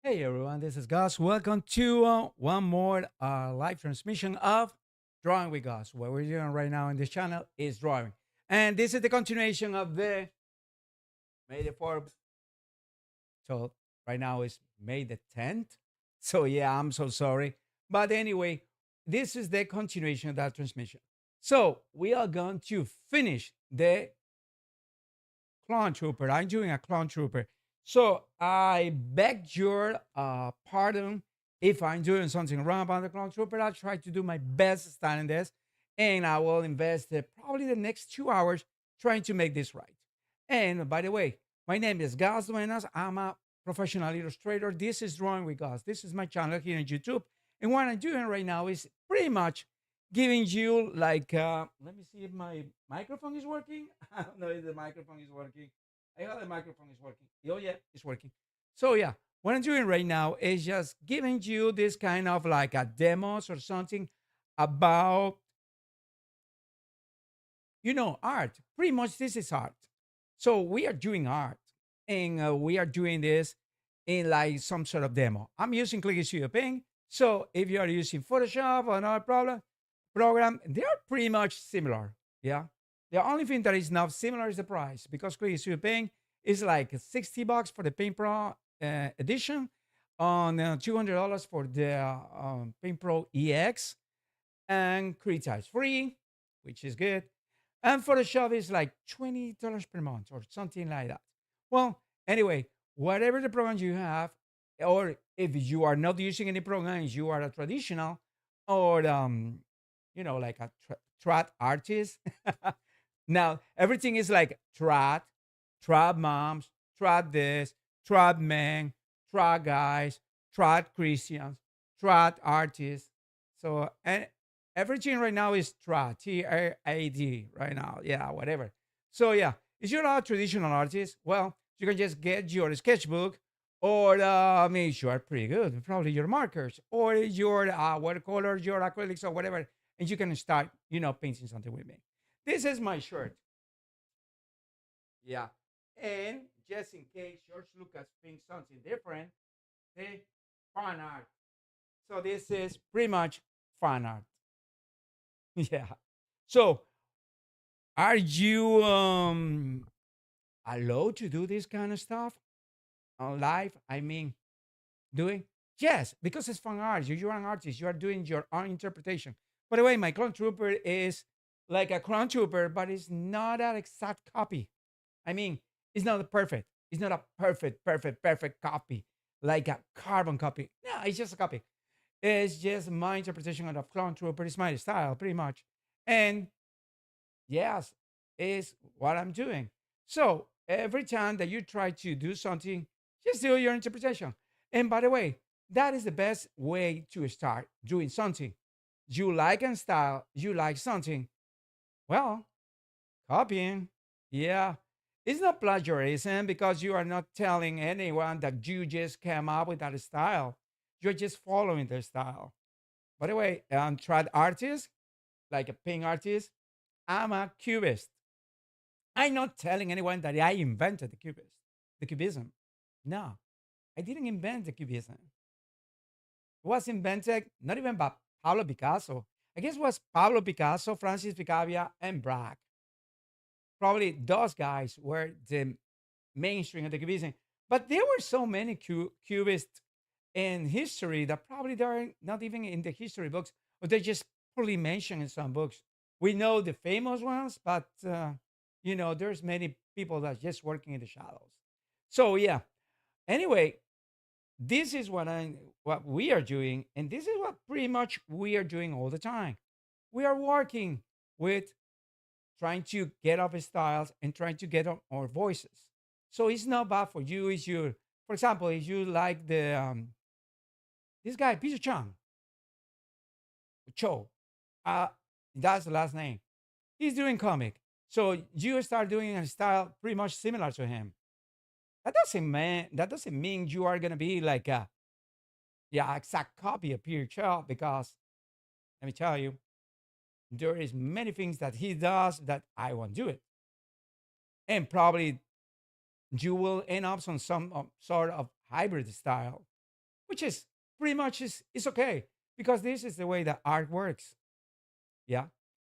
Hey everyone, this is Gus. Welcome to one more live transmission of Drawing with Gus. What we're doing right now in this channel is drawing. And this is the continuation of the May the 4th. So right now is May the 10th. So yeah, I'm so sorry. But anyway, this is the continuation of that transmission. So we are going to finish the clone trooper. I'm doing a clone trooper. So I beg your pardon if I'm doing something wrong about the clone trooper. I'll try to do my best studying this, and I will invest probably the next 2 hours trying to make this right. And by the way, my name is Gus Duenas. I'm a professional illustrator. This is Drawing with Gus. This is my channel here on YouTube. And what I'm doing right now is pretty much giving you like let me see if my microphone is working. I don't know if the microphone is working. I hope the microphone is working. Oh yeah, it's working. So yeah, what I'm doing right now is just giving you this kind of like a demos or something about art. Pretty much this is art. So we are doing art, and we are doing this in like some sort of demo. I'm using Click Studio Paint. So if you are using Photoshop or another program, they are pretty much similar. Yeah. The only thing that is not similar is the price, because Click Studio Paint is like $60 for the Paint Pro edition, on $200 for the Paint Pro EX, and Krita is free, which is good. And Photoshop is like $20 per month or something like that. Well, anyway, whatever the program you have, or if you are not using any programs, you are a traditional or like a trad artist. Now everything is like trad moms, trad this, trad men, trad guys, trad Christians, trad artists. So and everything right now is trad, TRAD right now. Yeah, whatever. So yeah, if you're not a traditional artist, well, you can just get your sketchbook, or I mean, you are pretty good, probably your markers or your watercolors, your acrylics or whatever, and you can start, painting something with me. This is my shirt. Yeah. And just in case George Lucas thinks something different, the fan art. So this is pretty much fan art. Yeah. So are you allowed to do this kind of stuff on live? I mean, doing? Yes, because it's fan art. You're an artist. You are doing your own interpretation. By the way, my clone trooper is like a clone trooper, but it's not an exact copy. I mean, it's not a perfect. It's not a perfect copy, like a carbon copy. No, it's just a copy. It's just my interpretation of clone trooper. It's my style, pretty much. And yes, is what I'm doing. So every time that you try to do something, just do your interpretation. And by the way, that is the best way to start doing something. You like and style, you like something. Well, copying. Yeah. It's not plagiarism, because you are not telling anyone that you just came up with that style. You're just following their style. By the way, I'm trad artist, like a paint artist. I'm a cubist. I'm not telling anyone that I invented the cubism. No, I didn't invent the cubism. It was invented not even by Pablo Picasso. I guess it was Pablo Picasso, Francis Picabia, and Braque. Probably those guys were the mainstream of the cubism. But there were so many cubists in history that probably they're not even in the history books, or they're just poorly mentioned in some books. We know the famous ones, but there's many people that's just working in the shadows. So yeah. Anyway, this is what we are doing, and this is what pretty much we are doing all the time. We are working with trying to get up styles and trying to get up our voices. So it's not bad for you. Is you, for example, if you like the this guy Peter Chang Cho, uh, that's the last name. He's doing comic, so you start doing a style pretty much similar to him. That doesn't mean you are gonna be like a exact copy of Peter Cho, because let me tell you, there is many things that he does that I won't do it, and probably you will end up on some sort of hybrid style. which is pretty much is okay because this is the way that art works. Yeah.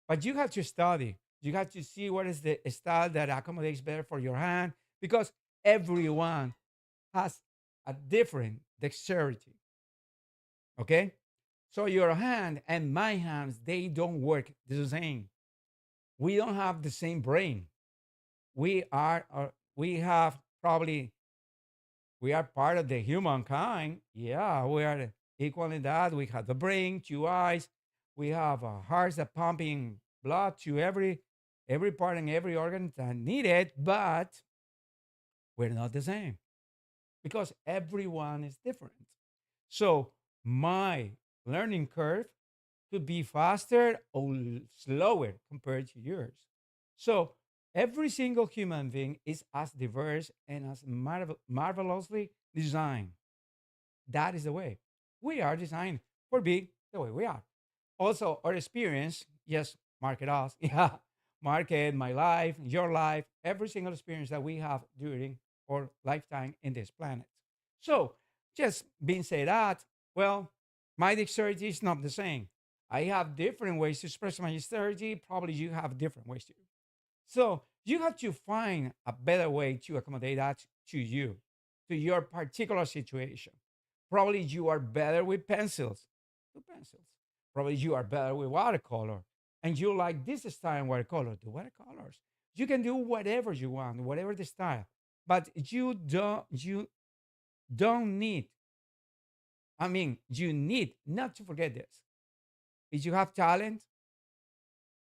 But you have to study. You have to see what is the style that accommodates better for your hand because everyone has a different dexterity. Okay. So your hand and my hands, they don't work the same. We don't have the same brain. We have probably, we are part of the humankind. Yeah, we are equal in that. We have the brain, two eyes. We have hearts that pumping blood to every part and every organ that need it, but we're not the same because everyone is different. So my learning curve could be faster or slower compared to yours. So every single human being is as diverse and as marvelously designed. That is the way we are designed for being the way we are. Also, our experience, yes, market us, yeah, market my life, your life, every single experience that we have during our lifetime in this planet. So, just being said that, well, my dexterity is not the same. I have different ways to express my dexterity. Probably you have different ways too. So you have to find a better way to accommodate that to you, to your particular situation. Probably you are better with pencils. Do pencils. Probably you are better with watercolor. And you like this style in watercolor. Do watercolors. You can do whatever you want, whatever the style. But you don't need, I mean, you need not to forget this. If you have talent,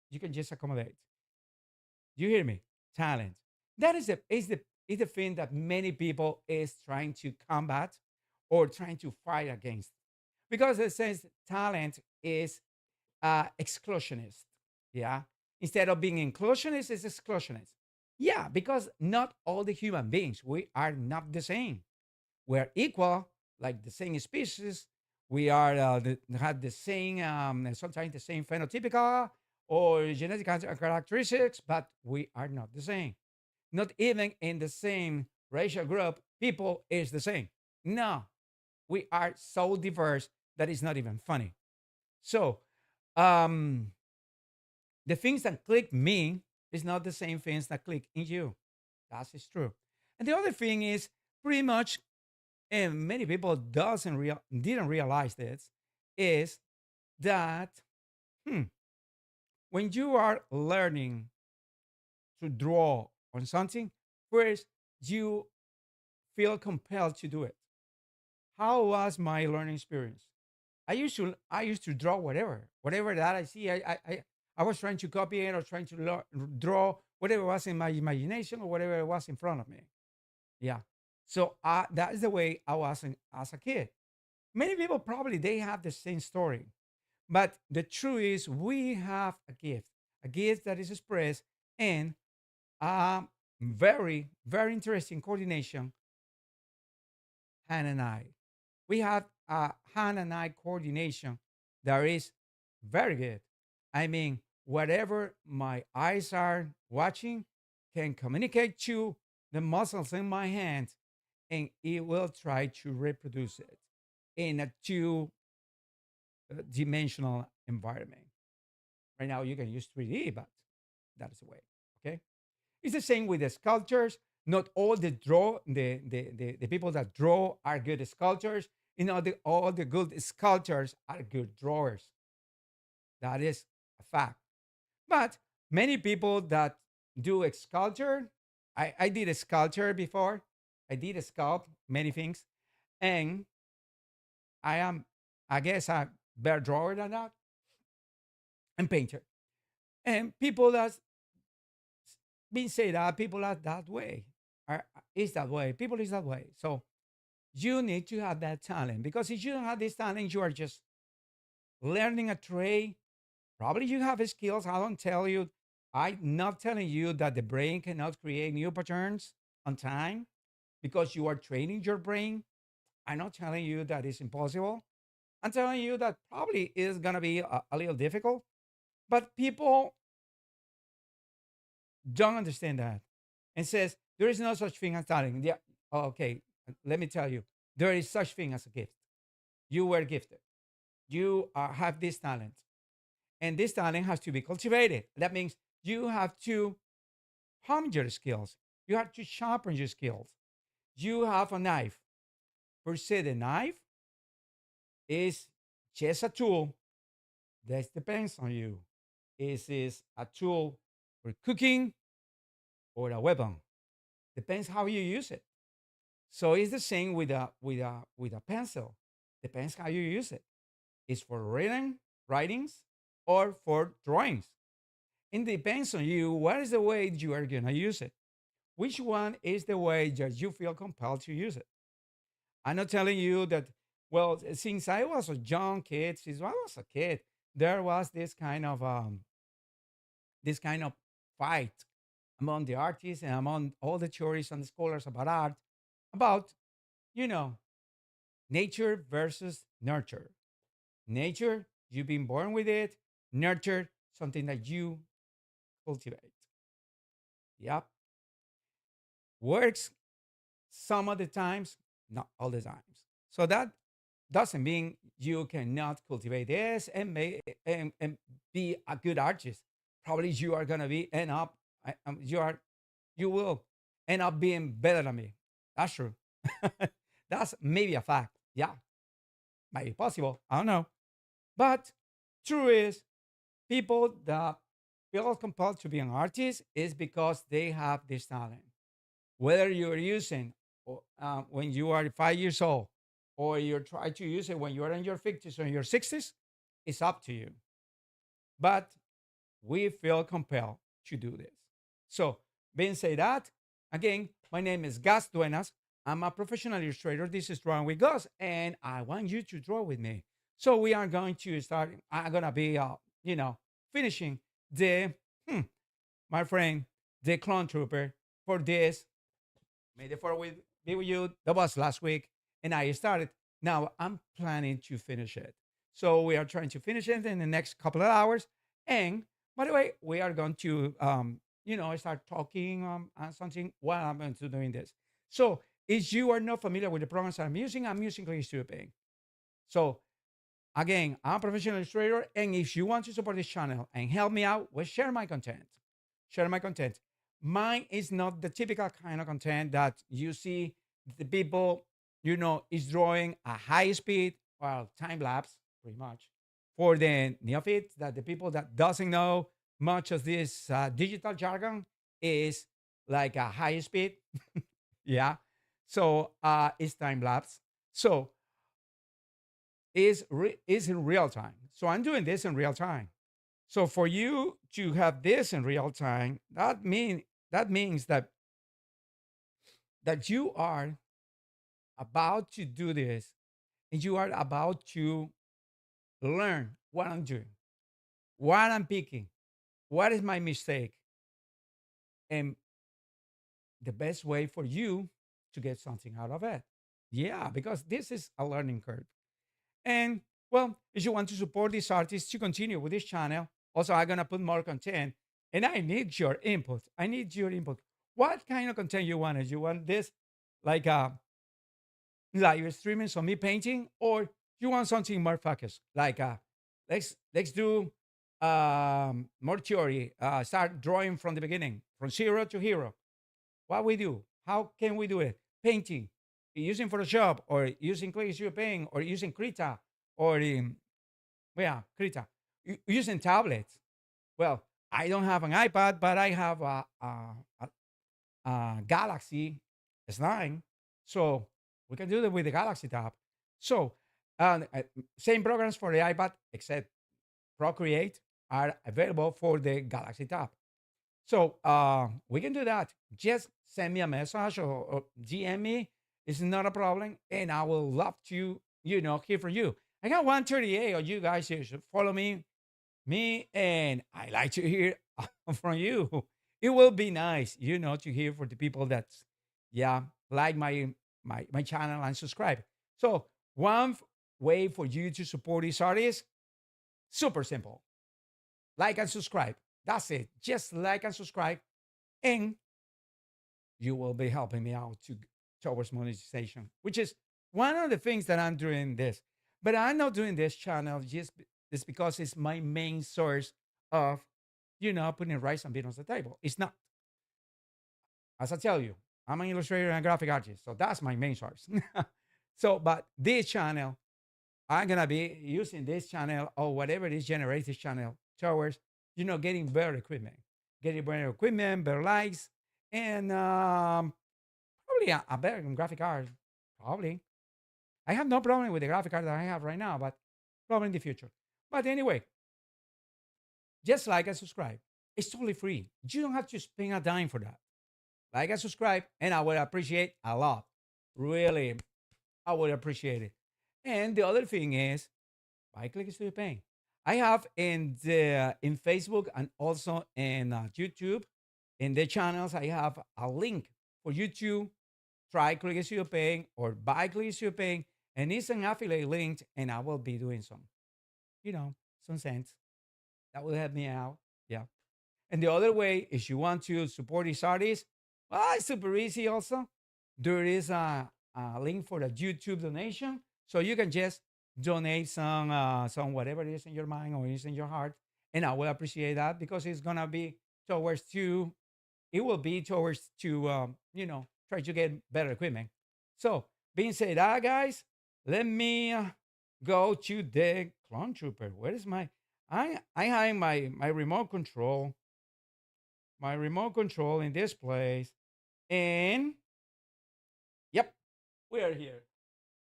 you can just accommodate. You hear me? Talent. That is the thing that many people is trying to combat or trying to fight against. Because it says talent is exclusionist. Yeah. Instead of being inclusionist, it's exclusionist. Yeah, because not all the human beings, we are not the same. We're equal, like the same species. We are have the same, sometimes the same phenotypical or genetic characteristics, but we are not the same. Not even in the same racial group, people is the same. No, we are so diverse that it's not even funny. So, um, the things that click me is not the same things that click in you. That is true. And the other thing is pretty much, and many people didn't realize this, is that hmm, when you are learning to draw on something, first you feel compelled to do it. How was my learning experience? I used to draw whatever that I see. I was trying to copy it or trying to draw whatever was in my imagination or whatever was in front of me. Yeah. So that is the way I was as a kid. Many people probably they have the same story, but the truth is we have a gift that is expressed in a very very interesting coordination, hand and eye. We have a hand and eye coordination that is very good. I mean, whatever my eyes are watching can communicate to the muscles in my hand, and it will try to reproduce it in a two dimensional environment. Right now, you can use 3D, but that is the way. Okay. It's the same with the sculptures. Not all the people that draw are good sculptors. All the good sculptors are good drawers. That is a fact. But many people that do a sculpture, I did a sculpture before. I did a sculpt many things, and I am, I guess, a better drawer than that, and painter. And people that's been said that people are that way, is that way. People is that way. So you need to have that talent because if you don't have this talent, you are just learning a trade. Probably you have skills. I don't tell you, I'm not telling you that the brain cannot create new patterns on time because you are training your brain. I'm not telling you that it's impossible. I'm telling you that probably is going to be a little difficult, but people don't understand that and says there is no such thing as talent. Yeah, okay. Let me tell you, there is such thing as a gift. You were gifted. You have this talent, and this talent has to be cultivated. That means you have to hone your skills. You have to sharpen your skills. You have a knife. Per se, the knife is just a tool. That depends on you. Is this a tool for cooking or a weapon? Depends how you use it. So it's the same with a pencil. Depends how you use it. It's for writings, or for drawings. It depends on you. What is the way you are gonna use it? Which one is the way that you feel compelled to use it? I'm not telling you that. Well, since I was a young kid, since I was a kid, there was this kind of fight among the artists and among all the theorists and the scholars about art, about you know nature versus nurture. Nature, you've been born with it. Nurture, something that you cultivate. Yep. Works some of the times, not all the times. So that doesn't mean you cannot cultivate this and be a good artist. Probably you are gonna be end up you will end up being better than me. That's true. That's maybe a fact. Yeah, might be possible. I don't know. But true is, people that feel compelled to be an artist is because they have this talent. Whether you're using when you are 5 years old, or you try to use it when you are in your 50s or in your 60s, it's up to you. But we feel compelled to do this. So, being said that, again, my name is Gus Duenas. I'm a professional illustrator. This is Drawing with Gus, and I want you to draw with me. So we are going to start. I'm gonna be, finishing the, hmm, my friend, the clone trooper for this. May the fourth be with you. That was last week, and I started. Now I'm planning to finish it. So we are trying to finish it in the next couple of hours. And by the way, we are going to, start talking on something while I'm going to doing this. So if you are not familiar with the programs I'm using ClickStream. So again, I'm a professional illustrator, and if you want to support this channel and help me out, well, share my content. Share my content. Mine is not the typical kind of content that you see the people, is drawing a high speed, well, time lapse, pretty much, for the neophytes, that the people that doesn't know much of this digital jargon is like a high speed. Yeah. So it's time lapse. So is in real time. So I'm doing this in real time. So for you to have this in real time, that means that you are about to do this, and you are about to learn what I'm doing, what I'm picking, what is my mistake, and the best way for you to get something out of it. Yeah, because this is a learning curve. And well, if you want to support these artists to continue with this channel, also I'm gonna put more content, and I need your input. I need your input. What kind of content you want? You want this like live streaming, so me painting, or you want something more focused, like let's do more theory. Start drawing from the beginning, from zero to hero. What we do? How can we do it? Painting, using Photoshop, or using Clay Studio Paint, or using Krita, or yeah, Krita, using tablets. Well, I don't have an iPad, but I have a Galaxy S9, so we can do it with the Galaxy tab. So, same programs for the iPad, except Procreate, are available for the Galaxy tab. So we can do that. Just send me a message, or DM me. It's not a problem, and I will love to, hear from you. I got 138 of you guys here. So follow me, and I like to hear from you. It will be nice, to hear from the people that, yeah, like my channel and subscribe. So one way for you to support these artists, super simple. Like and subscribe. That's it. Just like and subscribe, and you will be helping me out towards monetization, which is one of the things that I'm doing this. But I'm not doing this channel just because it's my main source of, putting rice and beans on the table. It's not. As I tell you, I'm an illustrator and a graphic artist, so that's my main source. So, but this channel, I'm gonna be using this channel or whatever it is generate this channel towards, getting better equipment, better likes, and probably a better graphic art. Probably, I have no problem with the graphic art that I have right now, but probably in the future. But anyway, just like and subscribe. It's totally free. You don't have to spend a dime for that. Like and subscribe, and I would appreciate a lot. Really, I would appreciate it. And the other thing is, buy click to paying. I have in Facebook and also in YouTube, in the channels, I have a link for you to try click studio paying or buy click studio paying, and it's an affiliate link, and I will be doing you know, some cents. That will help me out. Yeah. And the other way is you want to support these artists. Well, it's super easy also. There is a link for the YouTube donation. So you can just donate some whatever it is in your mind or is in your heart. And I will appreciate that because it's gonna be towards to it will be towards to try to get better equipment. So being said that, guys, let me go to the clone trooper. Where is I have my remote control in this place. And yep, we are here.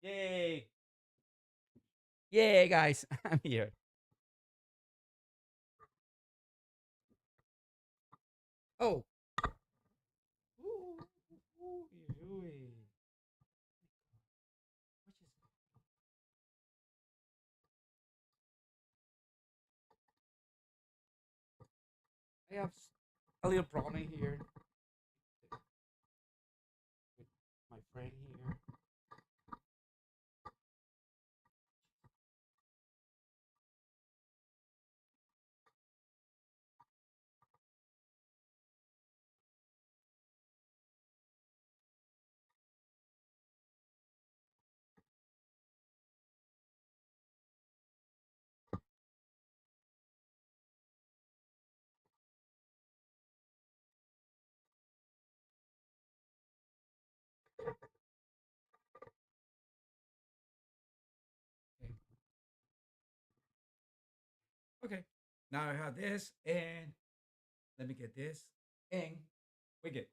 Yay. Yay, guys. I'm here. Oh. Ooh, ooh, ooh, ooh. I have a little problem here with my friend here. Okay. Okay. Now I have this, and let me get this, and we good.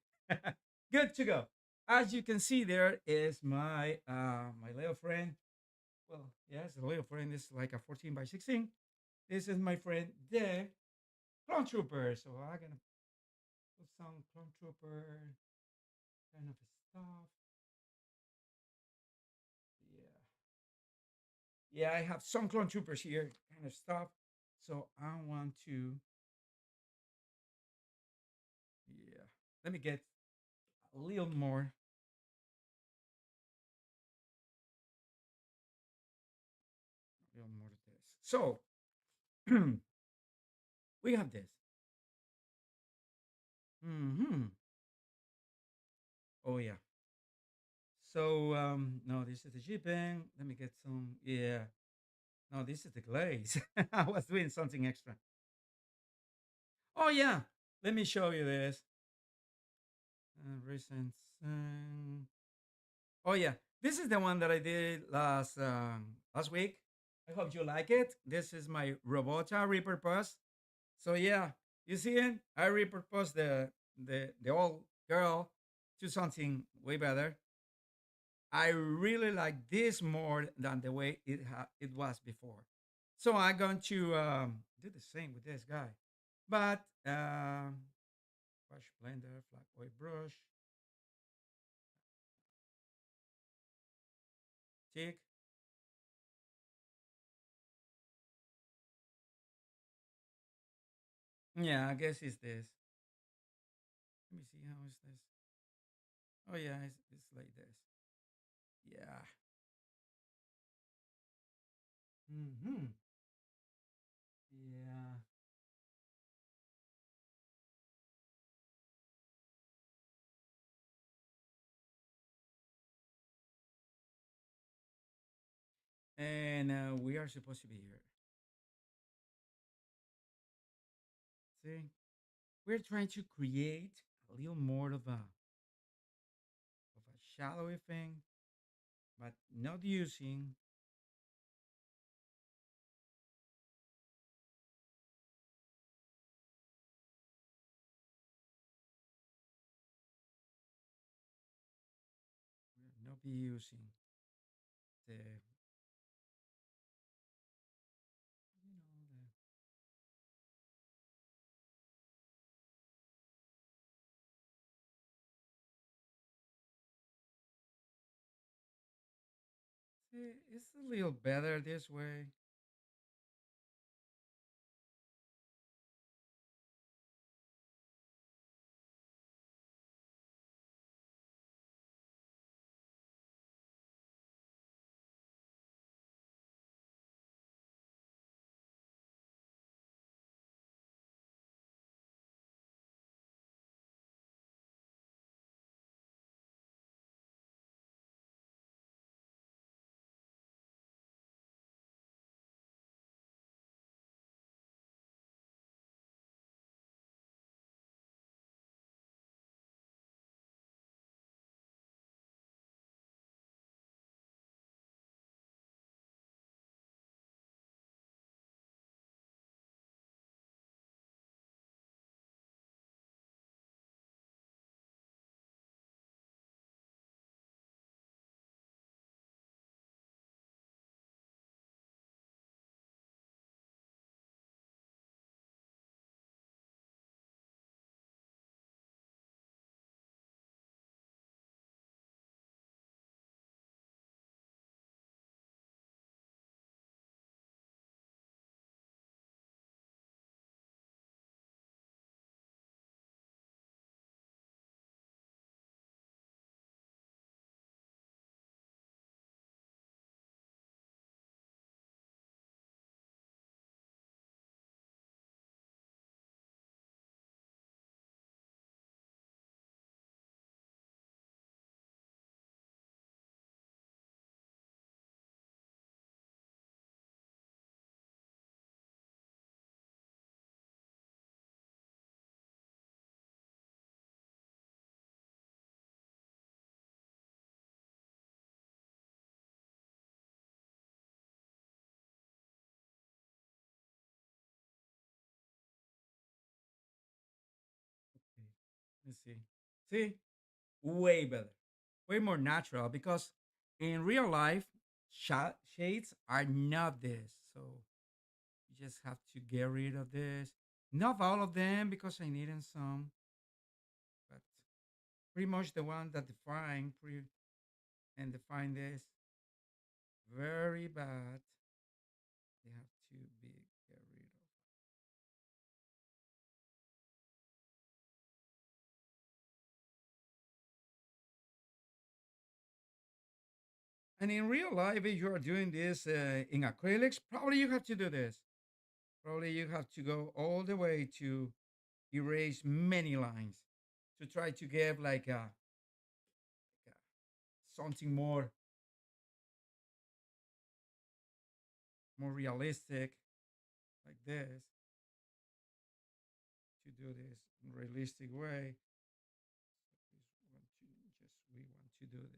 Good to go. As you can see, there is my little friend. Well, yes, a little friend is like a 14 by 16. This is my friend, the clone trooper. So I'm gonna put some clone trooper kind of stuff. Yeah, yeah. I have some clone troopers here, kind of stuff. So I want to, yeah. Let me get a little more, of this. So we have this. Hmm. Oh yeah. So no, this is the shipping. Let me get some. Yeah. No, this is the glaze. I was doing something extra. Oh yeah. Let me show you this. Recent. Oh yeah. This is the one that I did last week. I hope you like it. This is my Robota repurpose. So yeah, you see it? I repurposed the old girl to something way better. I really like this more than the way it was before. So I'm going to do the same with this guy. But brush blender, flat point brush, tick. Yeah, I guess it's this. Let me see how is this. Oh yeah, it's like this. Yeah. Hmm. Yeah. And we are supposed to be here. See, we're trying to create a little more of a shadowy thing, but not using. We're not be using the the. See, it's a little better this way. Okay. Let's see. See, way better, way more natural because in real life, shades are not this. So you just have to get rid of this. Not all of them because I needed some, but pretty much the one that define this very bad. They have to be get rid of. And in real life, if you are doing this in acrylics, probably you have to do this. Probably you have to go all the way to erase many lines to try to get something more realistic like this to do this in a realistic way. So we want to do this.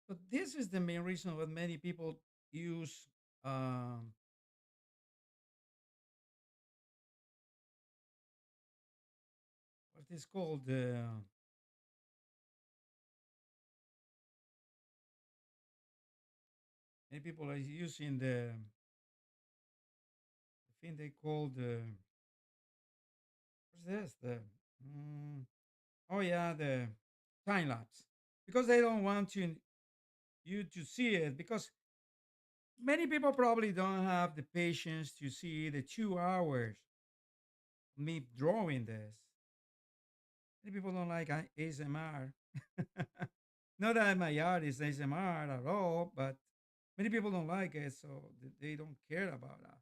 So this is the main reason why many people use um, what is called many people are using the thing they call what's this mm, oh yeah, the time lapse, because they don't want you to see it, because many people probably don't have the patience to see the 2 hours me drawing this. Many people don't like ASMR. Not that my art is ASMR at all, but many people don't like it, so they don't care about that.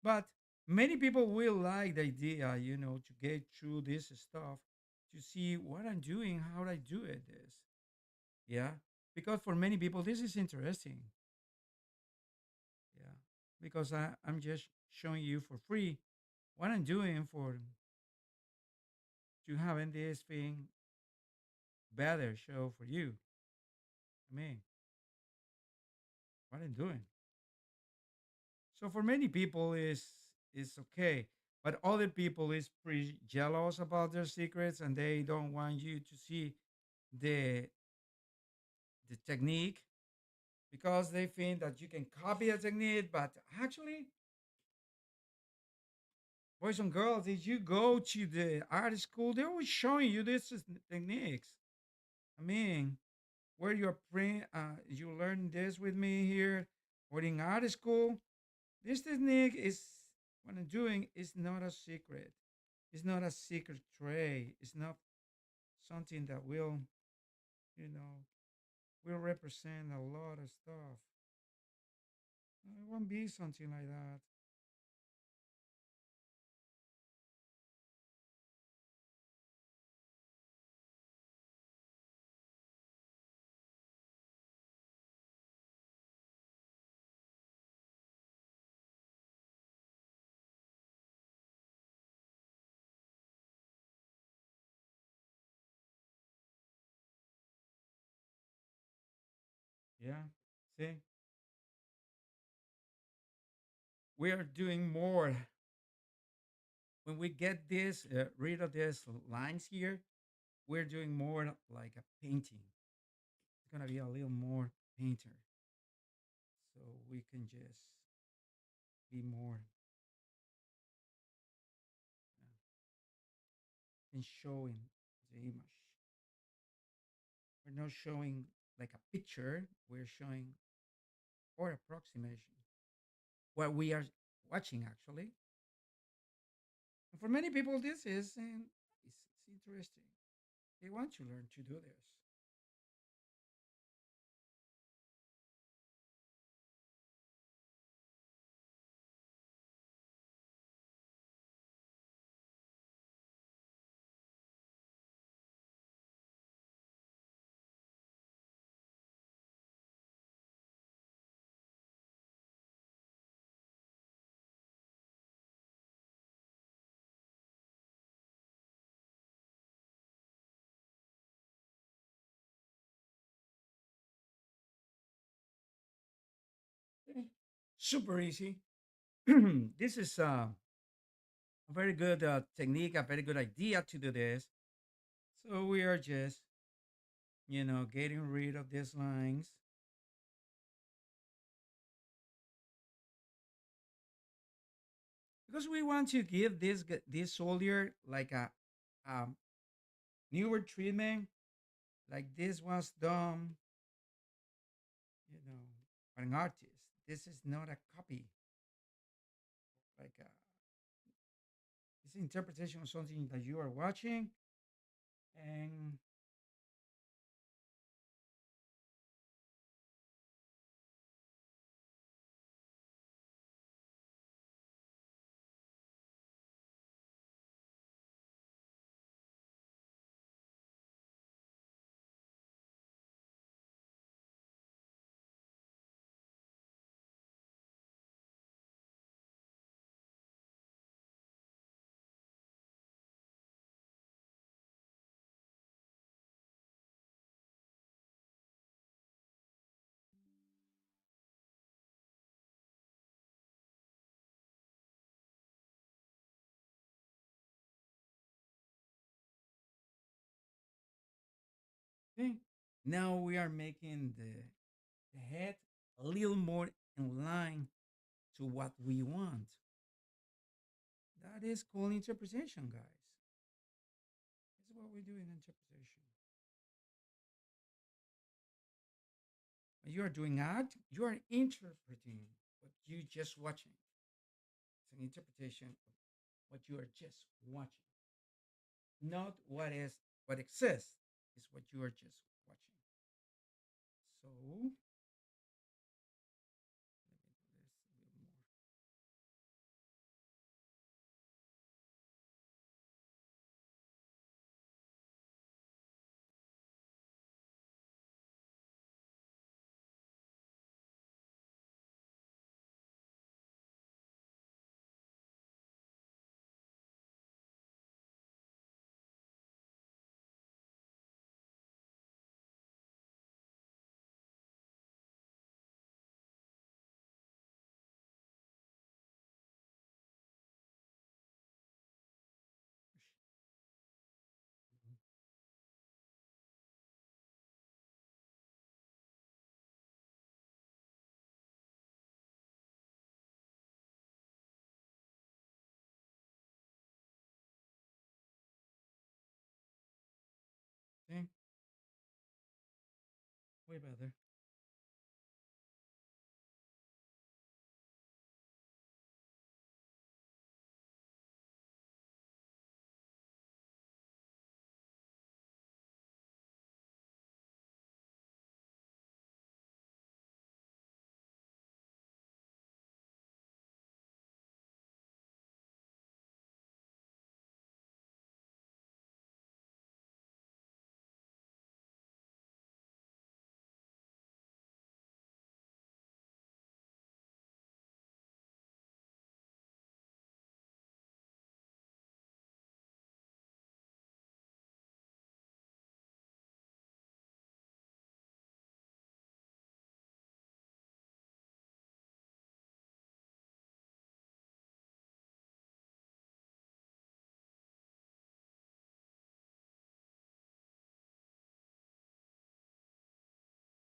But many people will like the idea, to get through this stuff, to see what I'm doing, how I do it. This, yeah, because for many people this is interesting. Yeah, because I'm just showing you for free what I'm doing for to having this thing better show for you. I mean, what I'm doing. So for many people is okay, but other people is pretty jealous about their secrets, and they don't want you to see the the technique, because they think that you can copy a technique. But actually, boys and girls, if you go to the art school, they're always showing you these techniques. I mean, where you learn this with me here, or in art school. This technique is what I'm doing is not a secret. It's not a secret trait. It's not something that you know, will represent a lot of stuff. It won't be something like that. Yeah. See, we are doing more when we get this rid of these lines here. We're doing more like a painting. It's gonna be a little more painter, so we can just be more in showing the image. We're not showing like a picture. We're showing or approximation what we are watching actually. And for many people, this is it's interesting. They want to learn to do this. Okay. Super easy. This is a very good technique, a very good idea to do this. So we are just, getting rid of these lines, because we want to give this soldier like a newer treatment, like this was done, you know, by an artist. This is not a copy, like it's an interpretation of something that you are watching, and Now we are making the head a little more in line to what we want. That is called interpretation, guys. This is what we do in interpretation. When you are doing art, you are interpreting what you just watching. It's an interpretation of what you are just watching, not what exists. Is what you are just watching. So let me do this a little more. Okay, way better.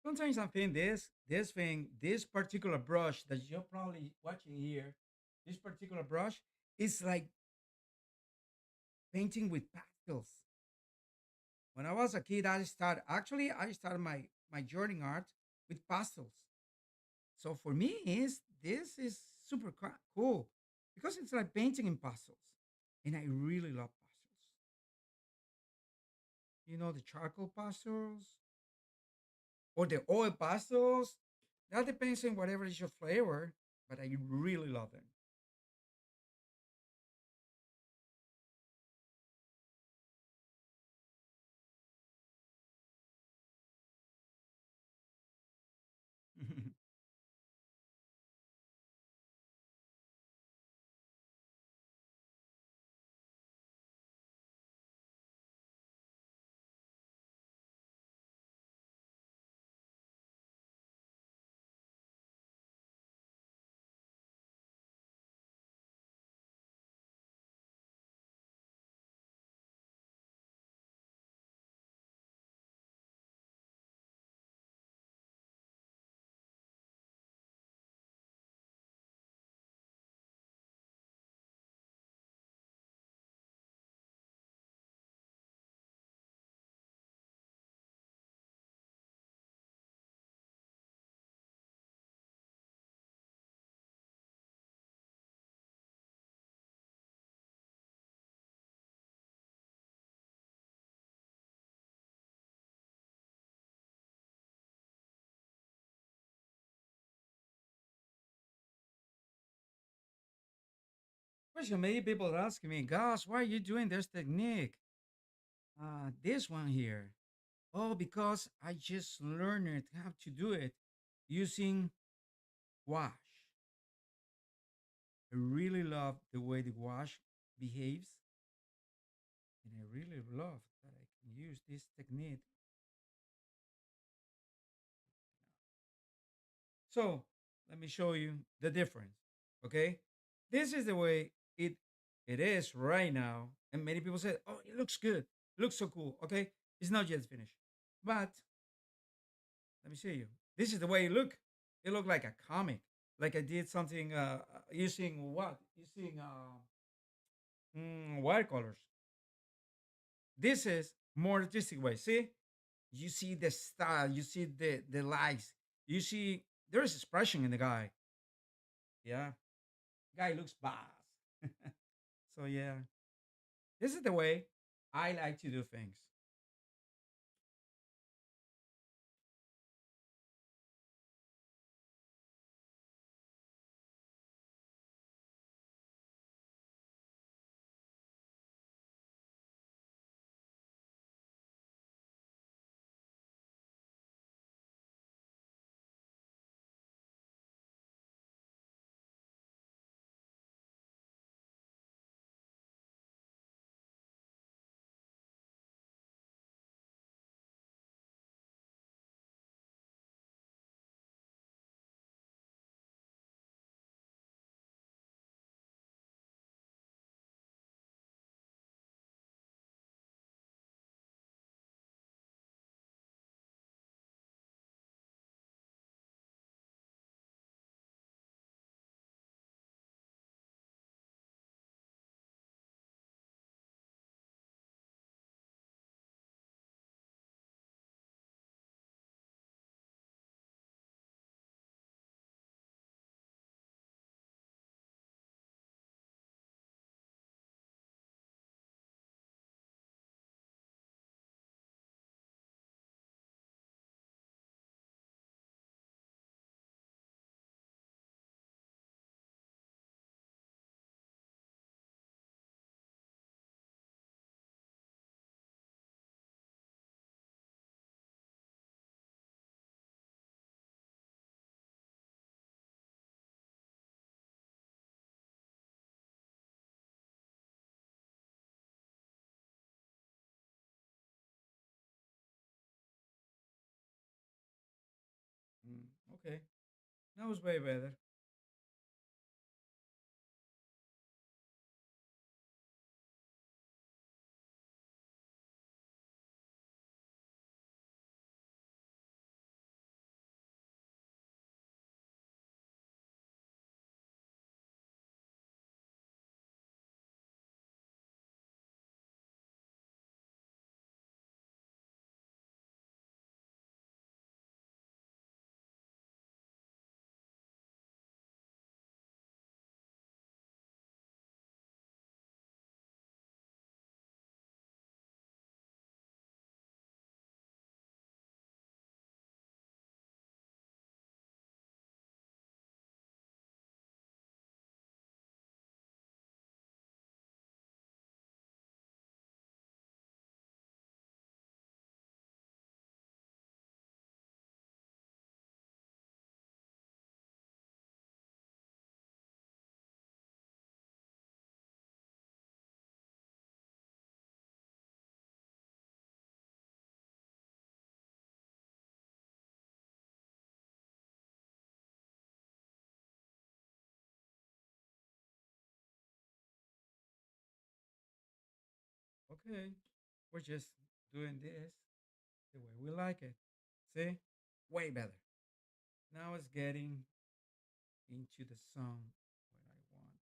Sometimes I think this particular brush that you're probably watching here, this particular brush is like painting with pastels. When I was a kid, I started my journey art with pastels. So for me, is this is super cool because it's like painting in pastels, and I really love pastels. You know the charcoal pastels or the oil pastels. That depends on whatever is your flavor, but I really love them. Question many people ask me, Gus, why are you doing this technique? This one here. Oh, because I just learned how to do it using wash. I really love the way the wash behaves, and I really love that I can use this technique. So let me show you the difference. Okay, this is the way it is right now, and many people say, "Oh, it looks good, it looks so cool." Okay, it's not yet finished, but Let me show you. This is the way it look. It looked like a comic. Like I did something using what? Using watercolors. This is more artistic way. See, you see the style, you see the lights, you see there's expression in the guy. Yeah, guy looks boss. So yeah, this is the way I like to do things. Mm, okay, that was way better. Okay, we're just doing this the way we like it. See, way better. Now it's getting into the song what I want.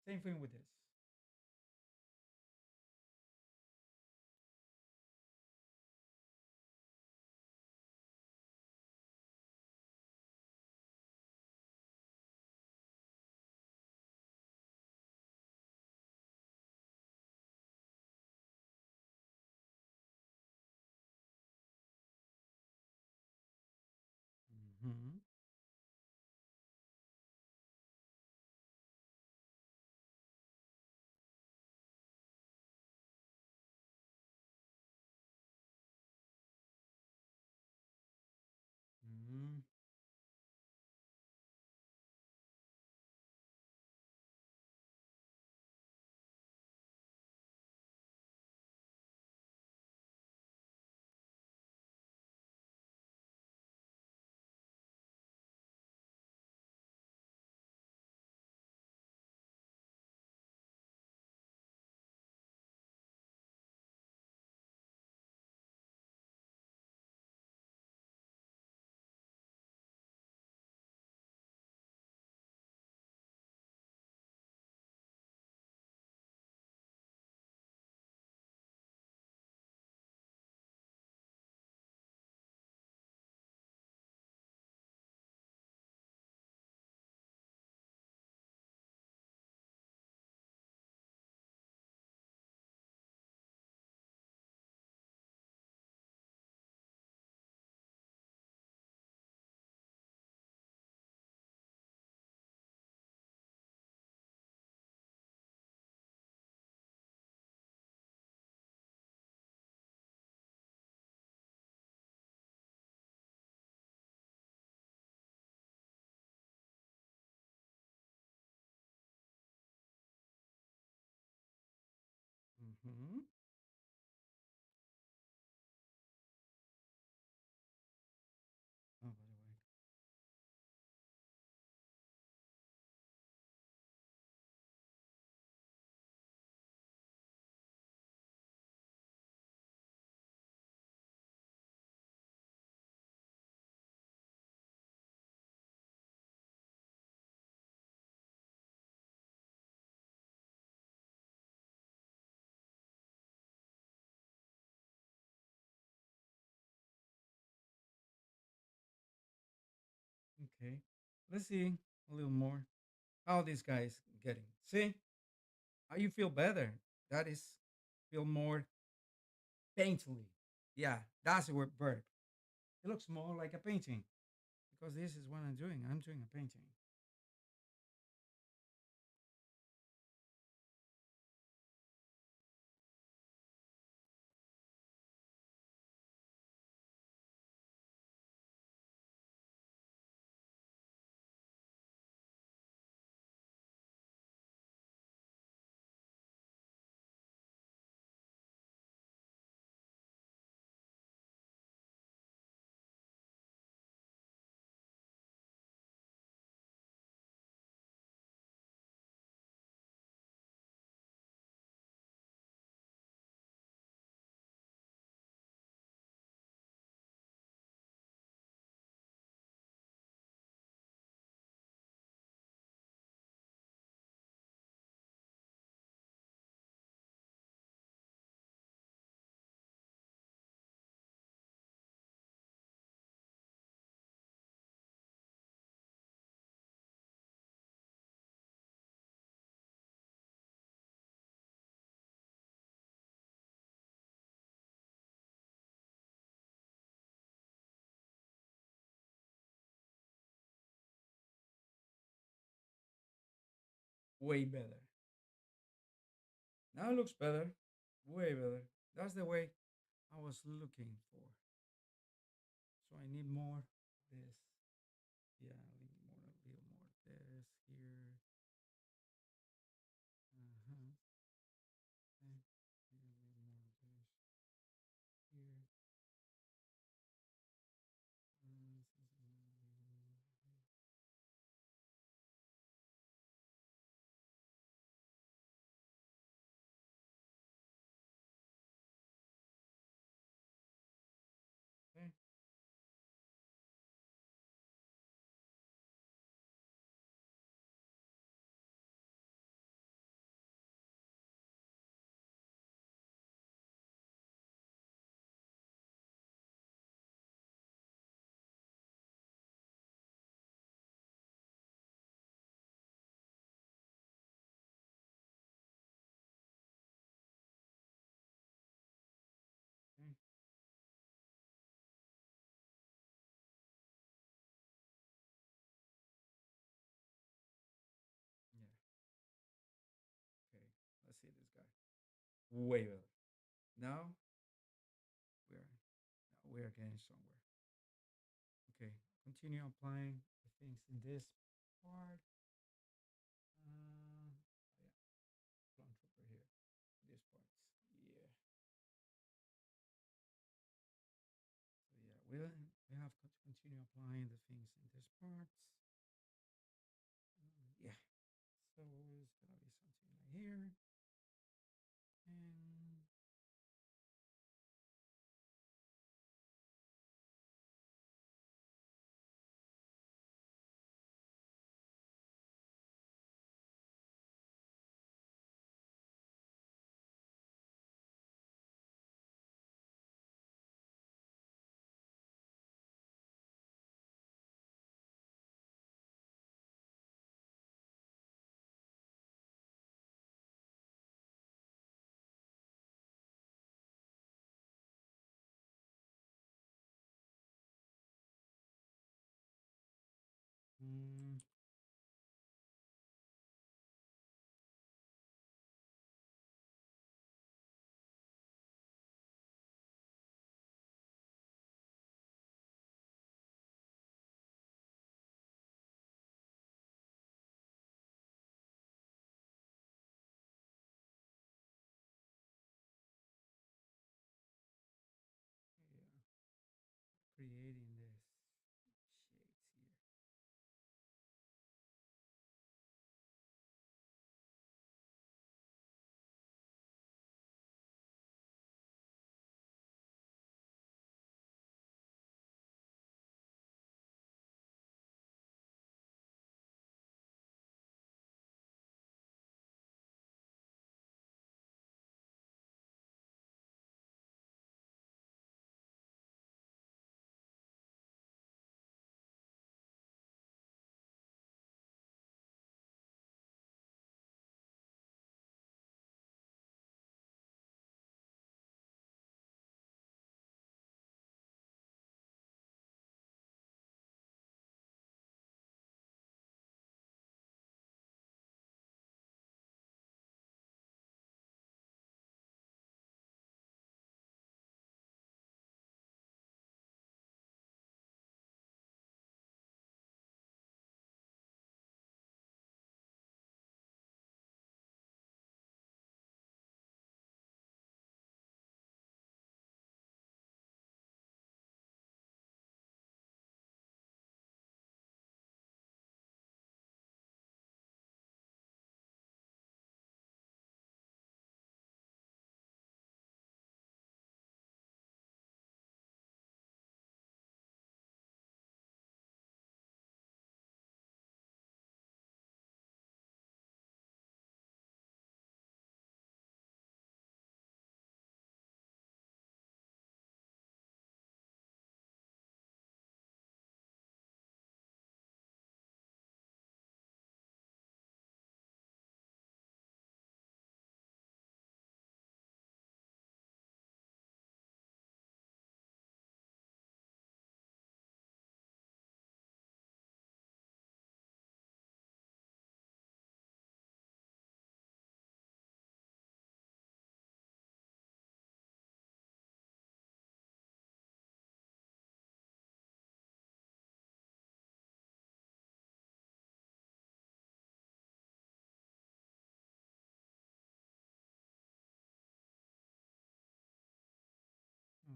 Same thing with this. Hmm. Hmm. Hmm. Oh, by the way. Okay. Let's see a little more how this guy is getting. See how you feel better. That is feel more painterly. Yeah, that's the word verb. It looks more like a painting because this is what I'm doing. I'm doing a painting. Way better. Now it looks better. Way better. That's the way I was looking for. So I need more this. Yeah, I need more, a little more this here. Uh-huh. Okay. Maybe a little more this here. Okay. Okay. Yeah. Okay. Let's see this guy. Way better. Now we're we're getting somewhere. Okay. Continue applying the things in this part. Yeah, clone trooper here. This parts. Yeah. So yeah, we have to continue applying the things in these parts. Yeah. So it's gonna be something like here, and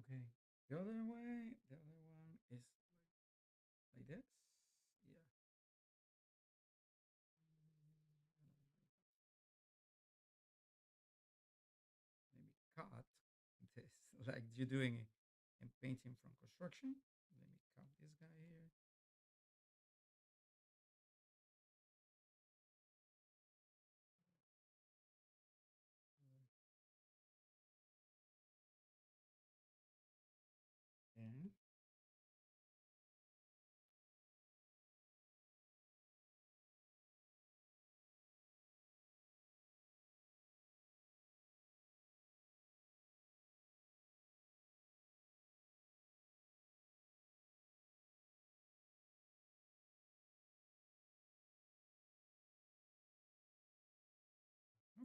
Okay. The other way, the other one is like this. Yeah. Let me cut this like you're doing in painting from construction. Let me cut this guy here. And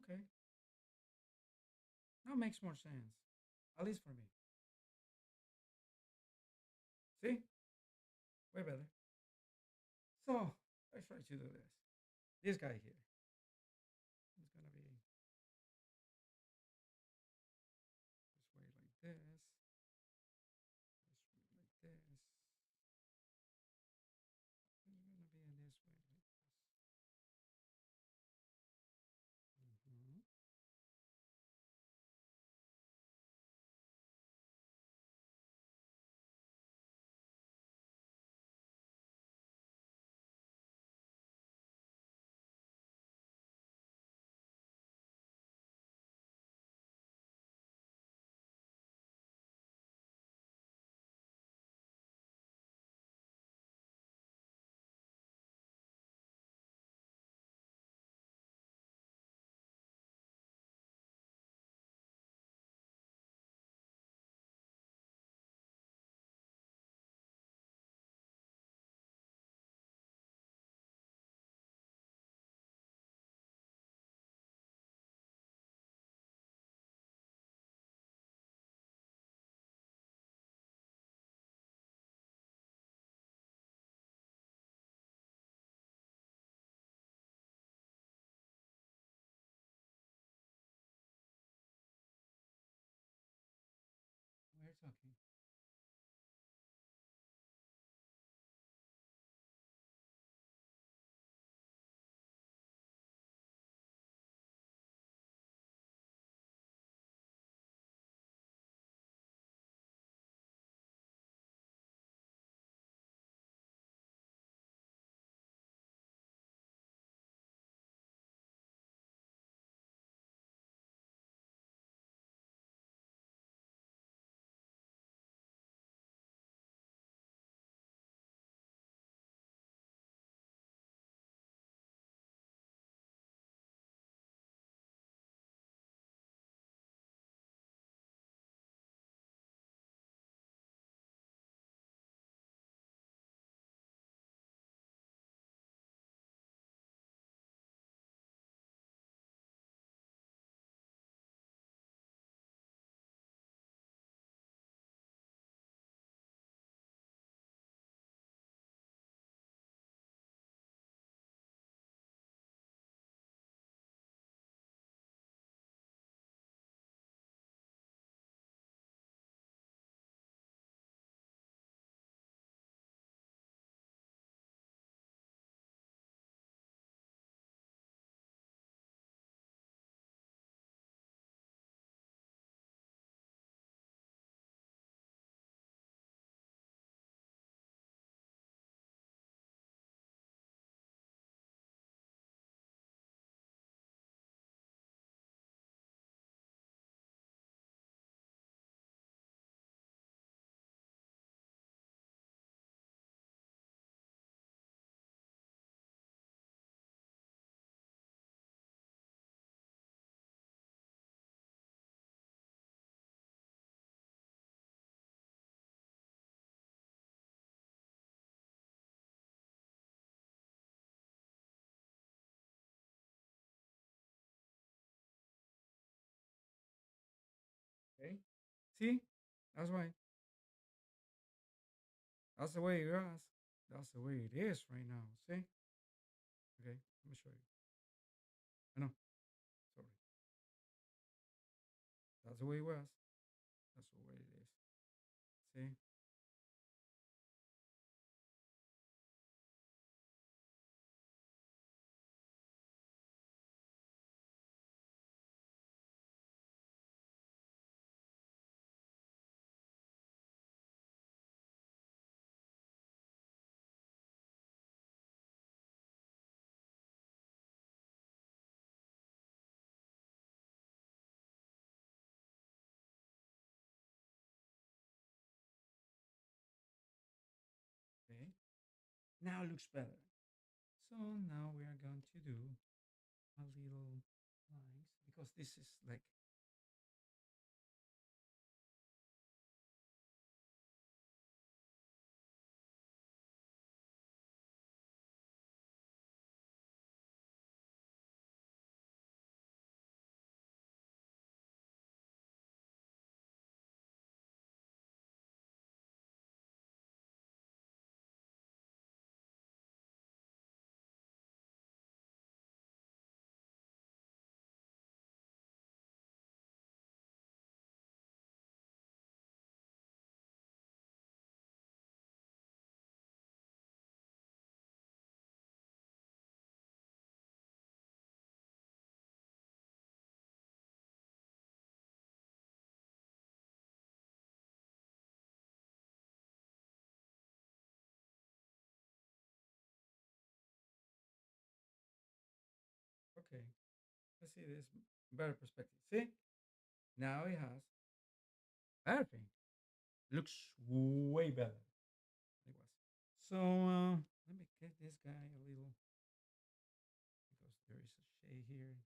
okay, that makes more sense, at least for me. See, way better. So I try to do this. This guy here is gonna be this way like this. This way like this. It's gonna be in this way like this. Mhm. We're talking. Okay. See, that's why. That's the way it is. That's the way it is right now. See? Okay, let me show you. I know. Sorry. That's the way it was. That's the way it is. See? Okay. Now it looks better. So now we are going to do a little lines because this is like okay. Let's see this better perspective. See? Now it has everything. Looks way better than it was. So let me get this guy a little because there is a shade here.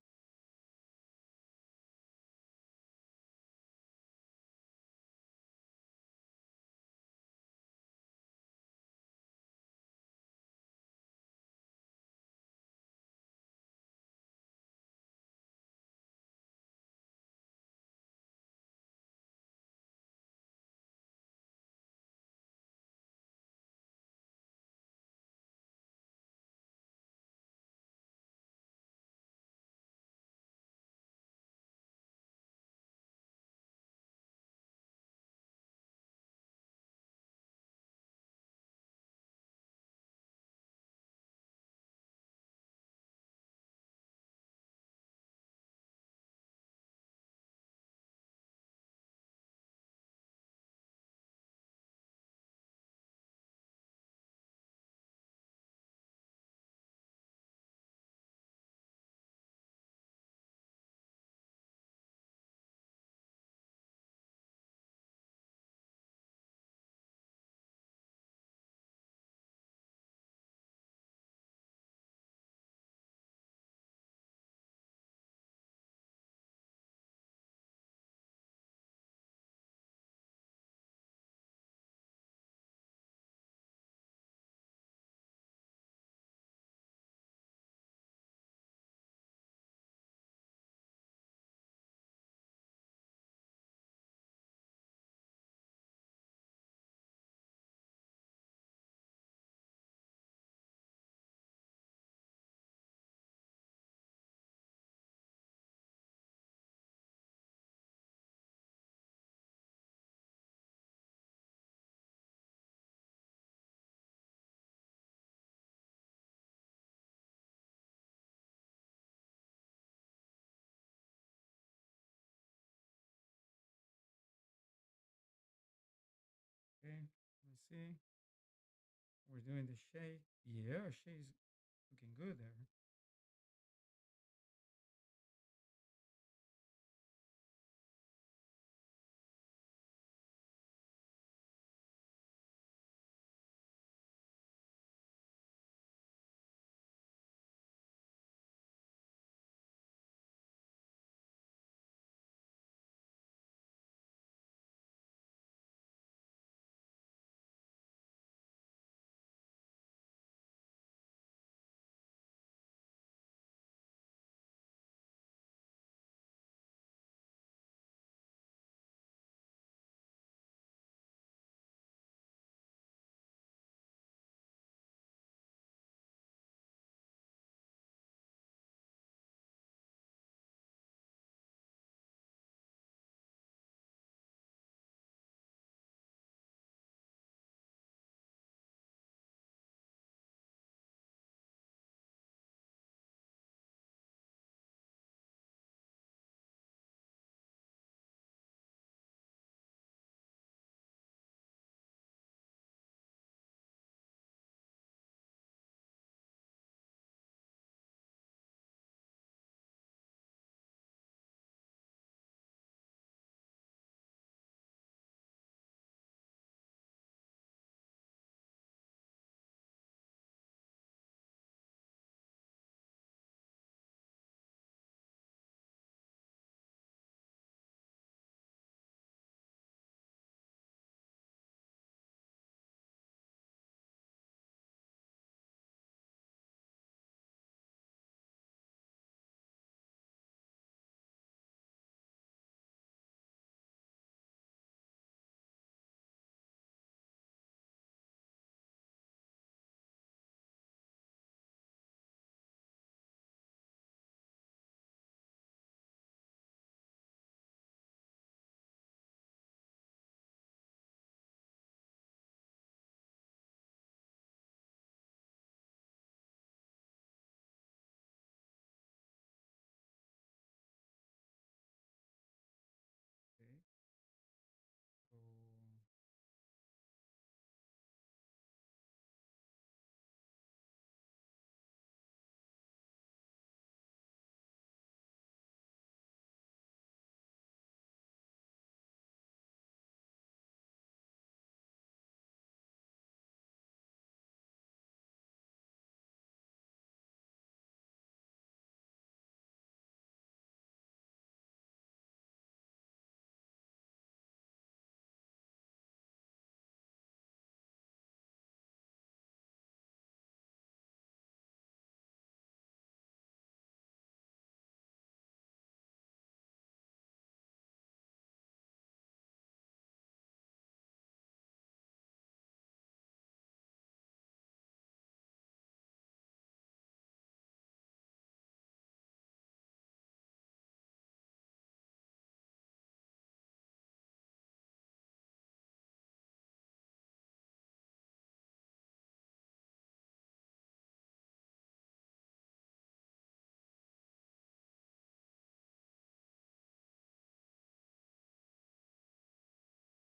Okay. Let's see. We're doing the shade. Yeah, shade's looking good there.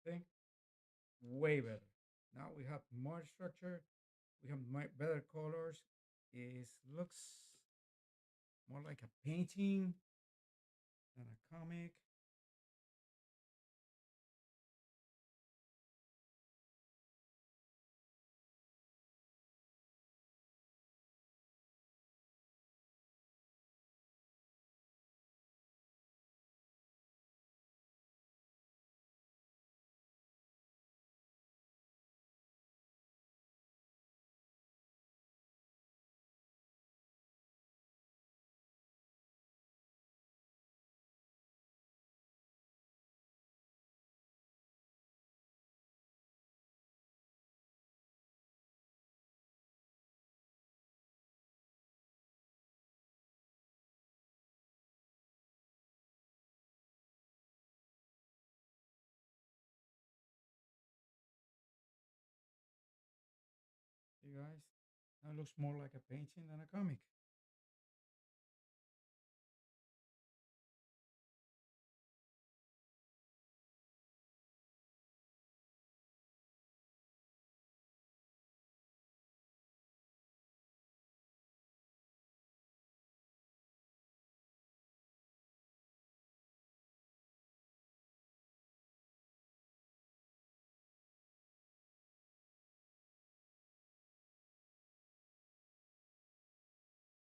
See? Way better. Now we have more structure. We have better colors. It looks more like a painting than a comic. You guys? Now it looks more like a painting than a comic.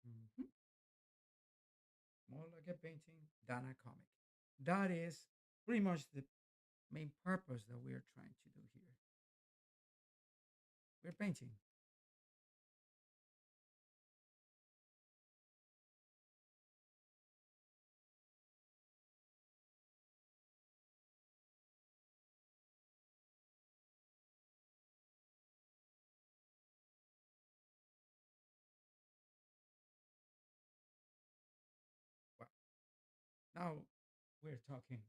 Mhm. More like a painting than a comic. That is pretty much the main purpose that we are trying to do here. We're painting. Well, now we're talking.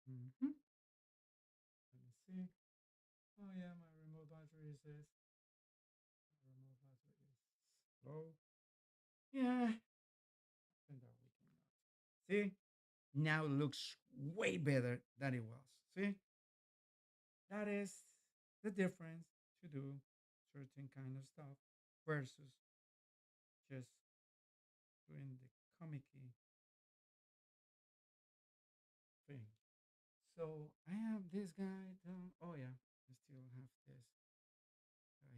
Mhm. Let me see. Oh yeah, my remote battery is this. My remote battery is low. Yeah, I think that we cannot. See, now it looks way better than it was. See, that is the difference to do certain kind of stuff versus just doing the comic thing. So I have this guy down. Oh yeah, I still have this guy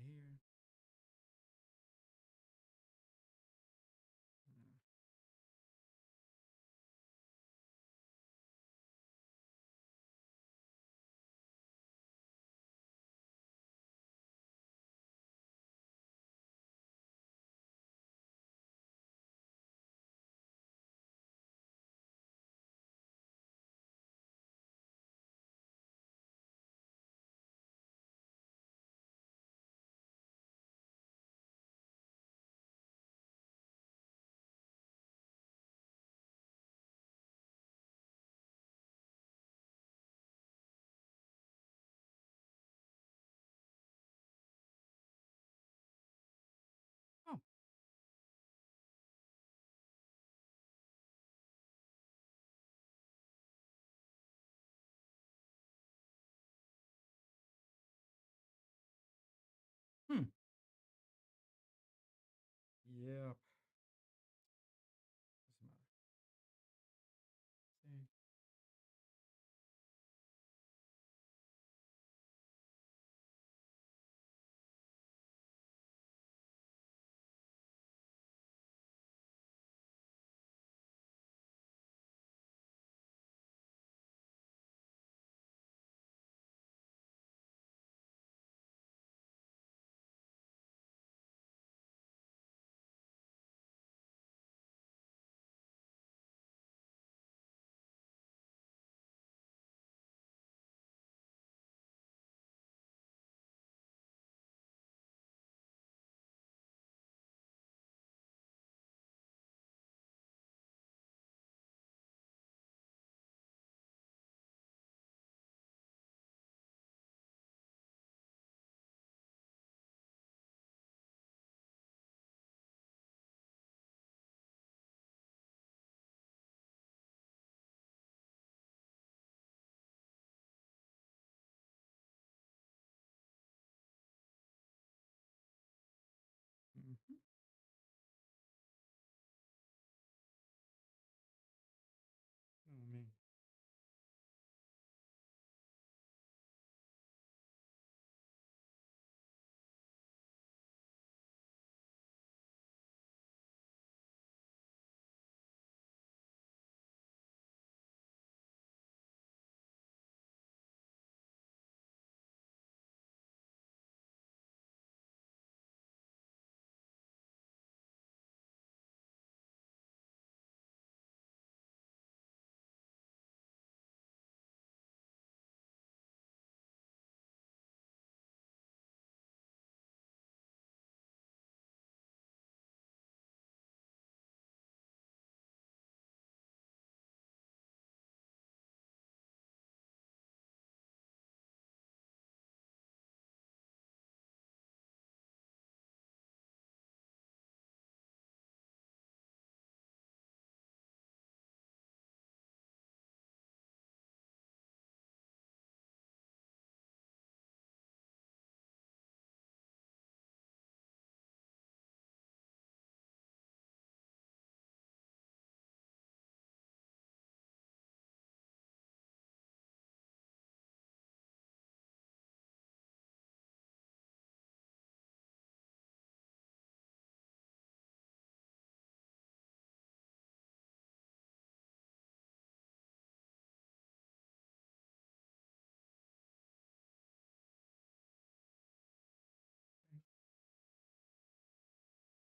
here.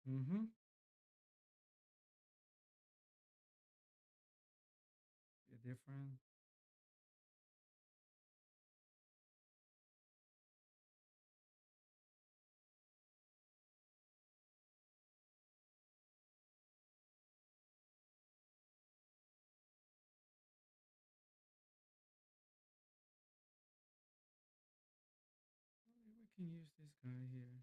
Mm-hmm. Different. Maybe we can use this guy here.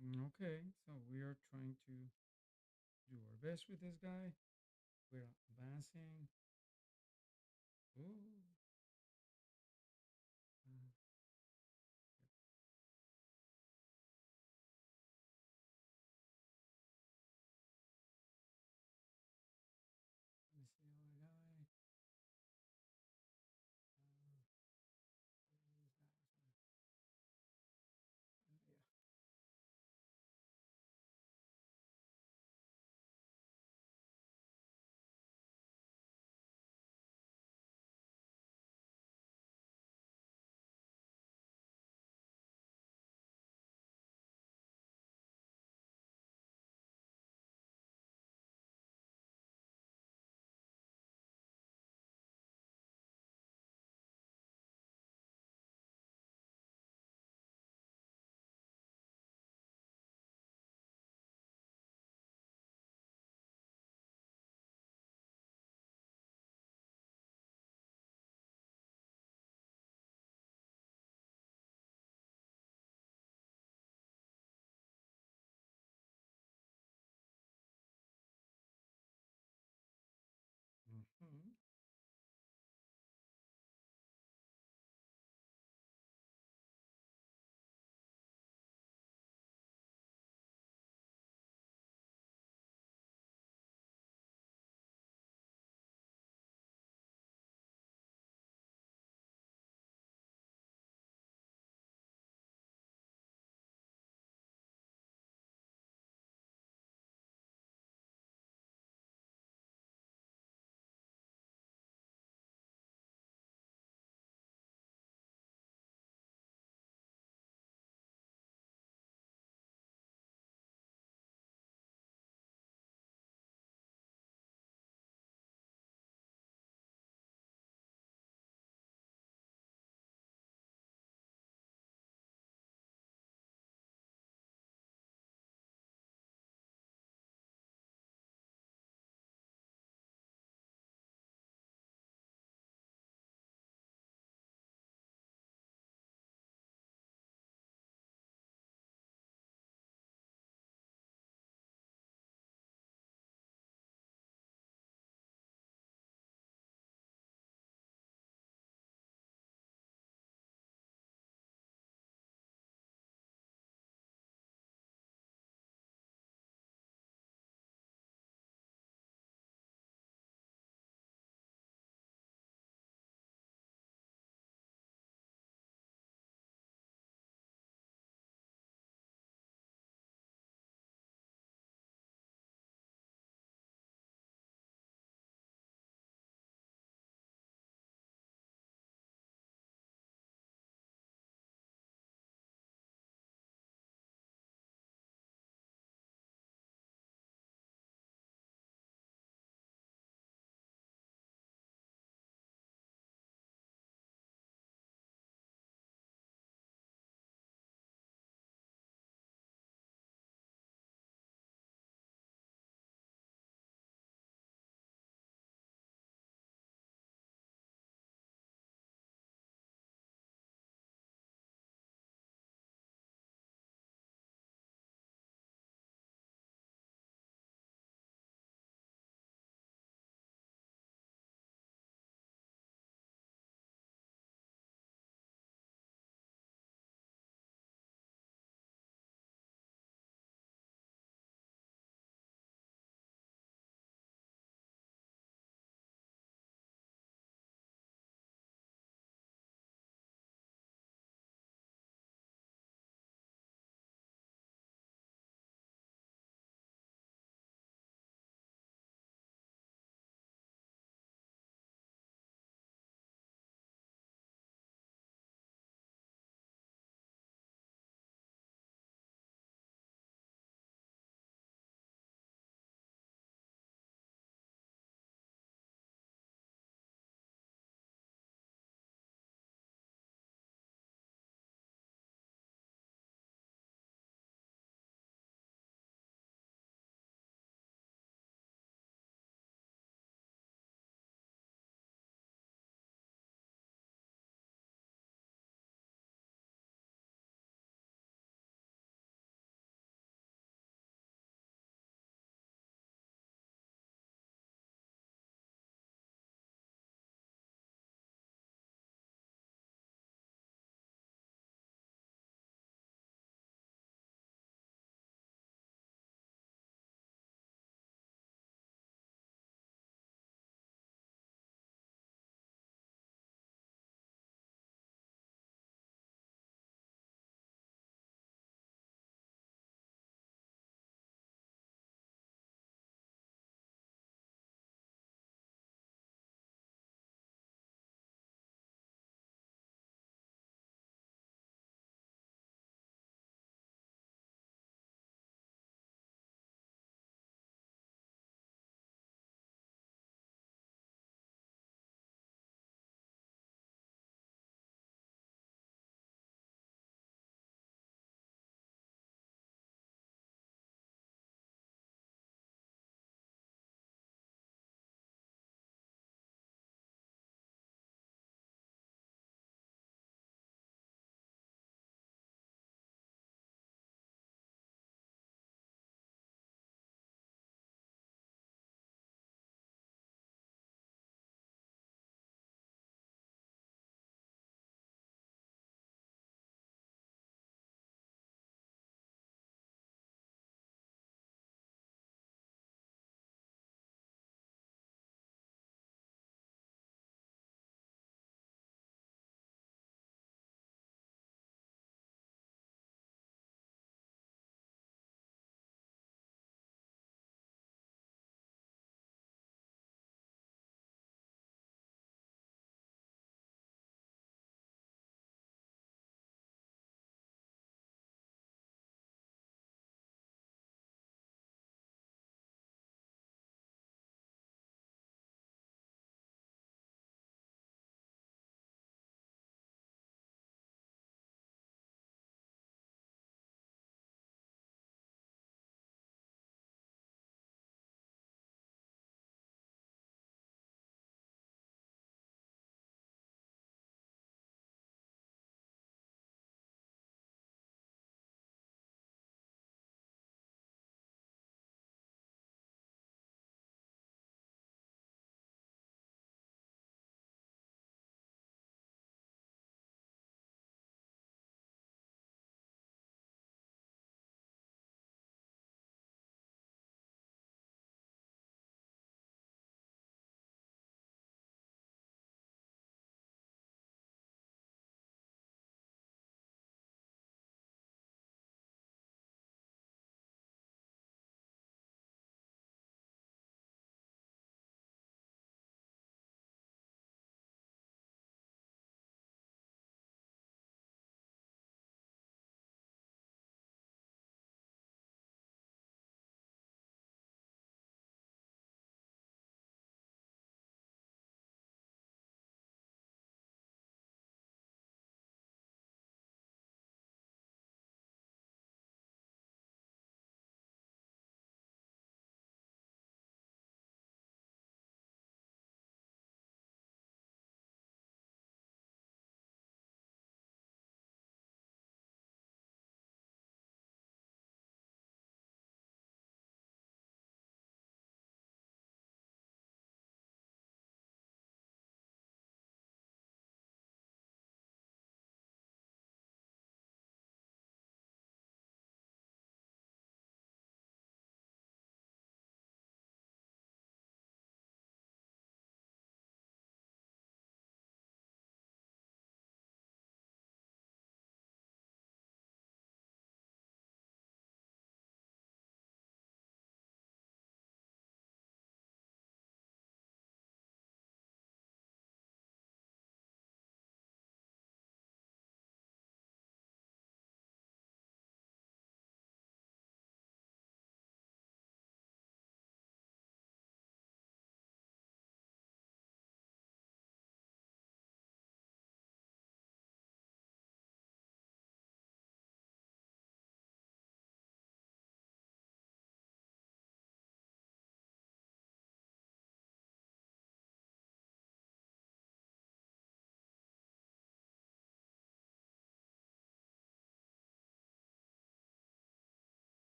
And okay, so we are trying to do our best with this guy. We're advancing. Ooh. Uh, let me see the other guy. Uh, where is that? Sorry. Yeah.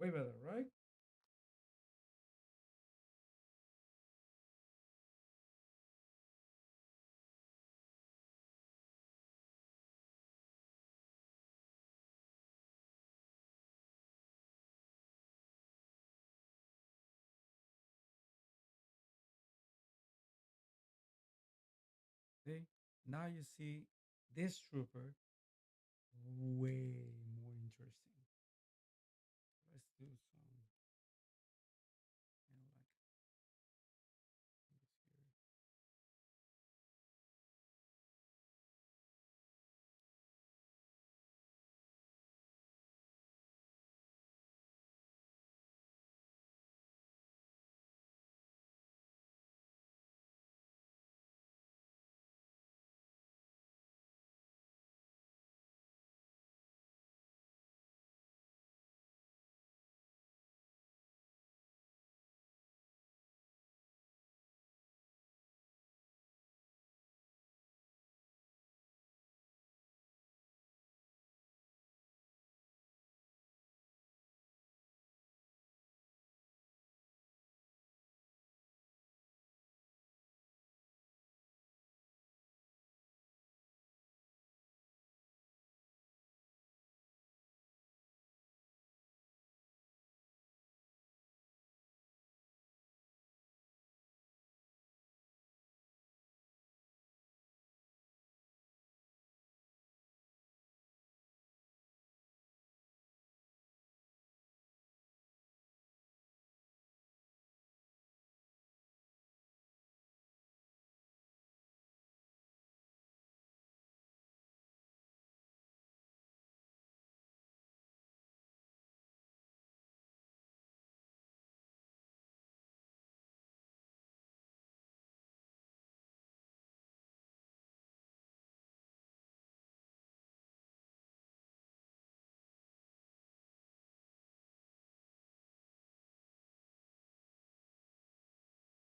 Way better, right? See, now you see this trooper way more interesting. Let's do some, like this here.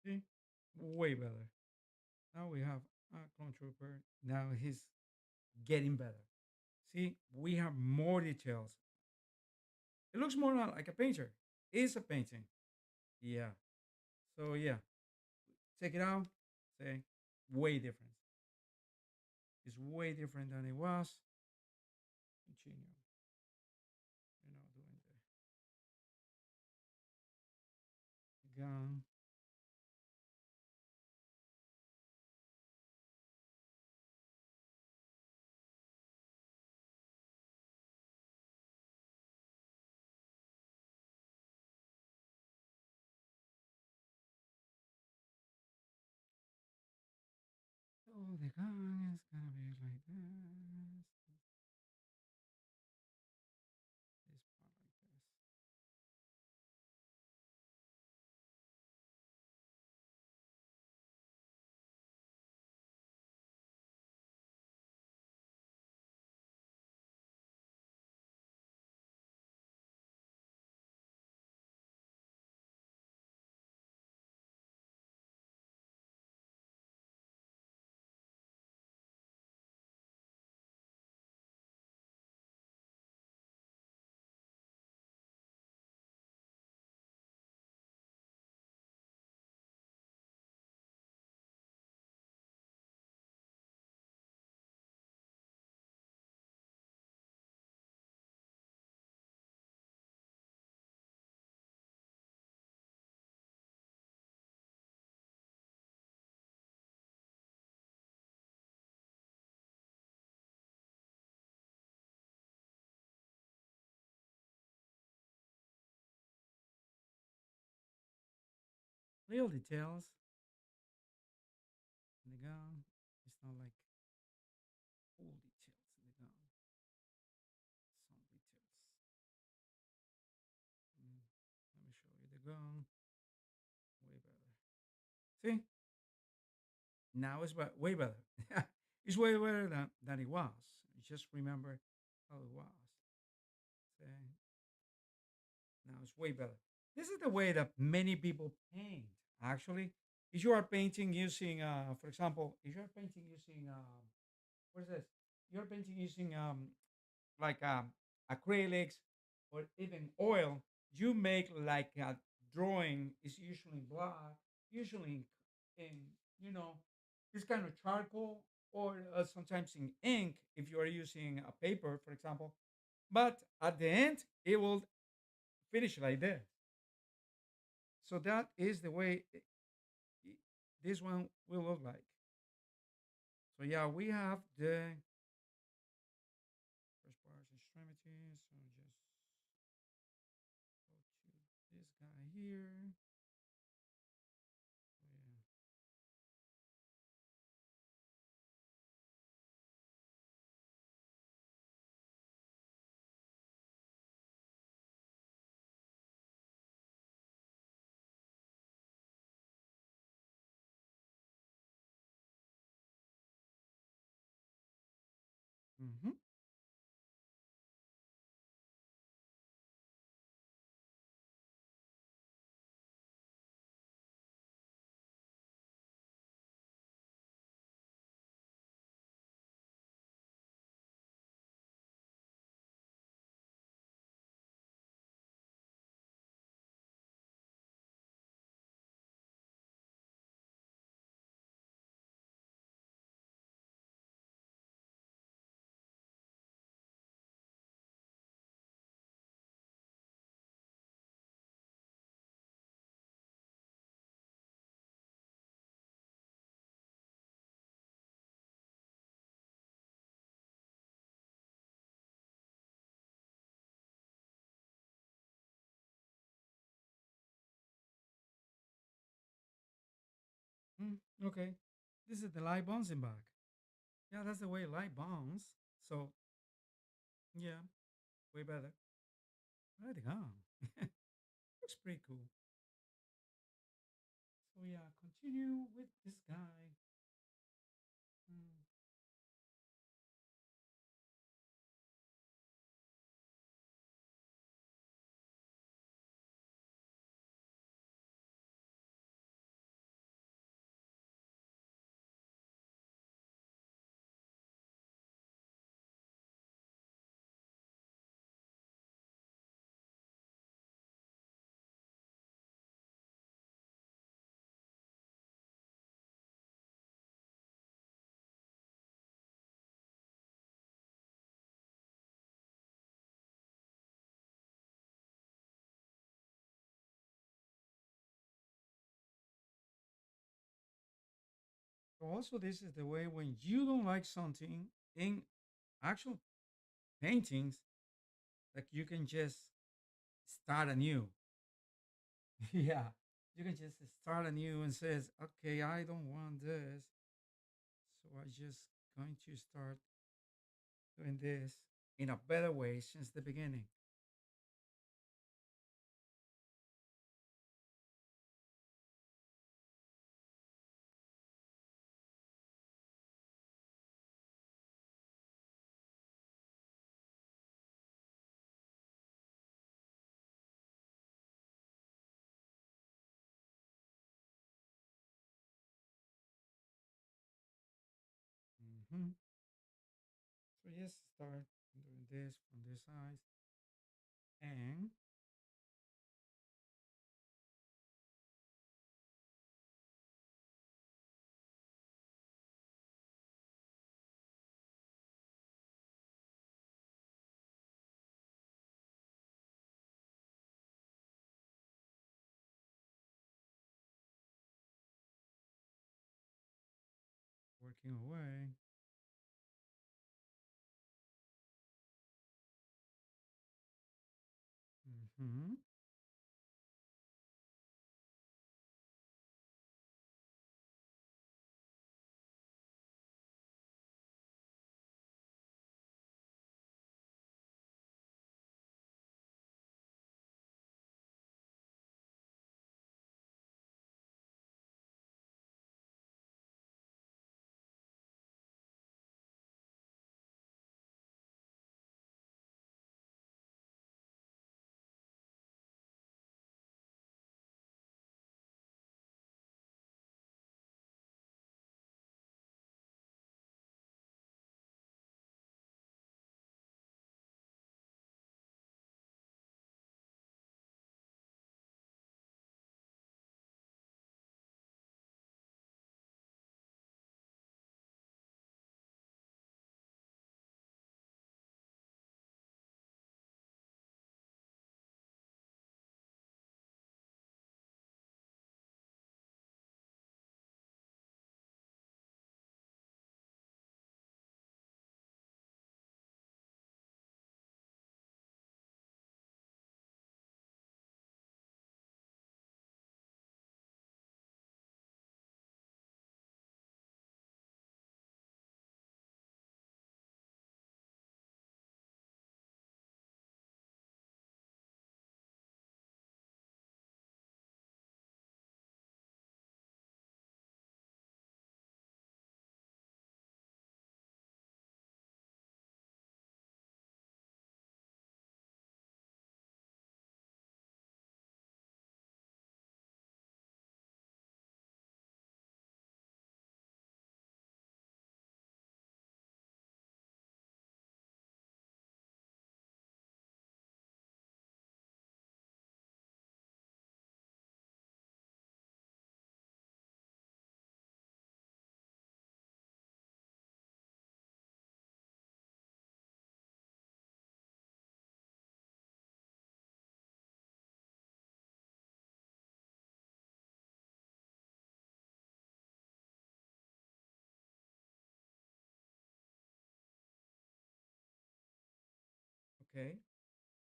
See, way better. Now we have a clone trooper. Now he's getting better. See, we have more details. It looks more like a painter. It's a painting. Yeah. So yeah, check it out. Say, way different. It's way different than it was. Continue. Doing the gun. So the gun is gonna be like this. This part like this. Little details in the gun. It's not like full details in the gun. Some details. Mm, Let me show you the gun. Way better. See? Now it's way better. It's way better than it was. Just remember how it was. See? Now it's way better. This is the way that many people paint. Actually, if you are painting using, for example, if you are painting using, what is this? You're painting using like acrylics or even oil. you make like a drawing is usually black, usually in you know this kind of charcoal or sometimes in ink if you are using a paper, for example. But at the end, it will finish like this. So that is the way i- this one will look like. So yeah, we have the first part extremities. So just go to this guy here. So yeah. Okay. This is the light bouncing back. Yeah, that's the way light bounce. So yeah, way better. Right on. Looks pretty cool. So yeah, continue with this guy. Mm, So also, this is the way when you don't like something in actual paintings, like you can just start anew. Yeah, you can just start anew and says, okay, I don't want this, so I just going to start doing this in a better way since the beginning. Hmm. So yes, start doing this from this side and working away. Hmm. Okay,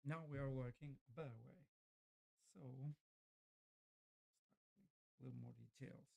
now we are working a better way. So, a little more details.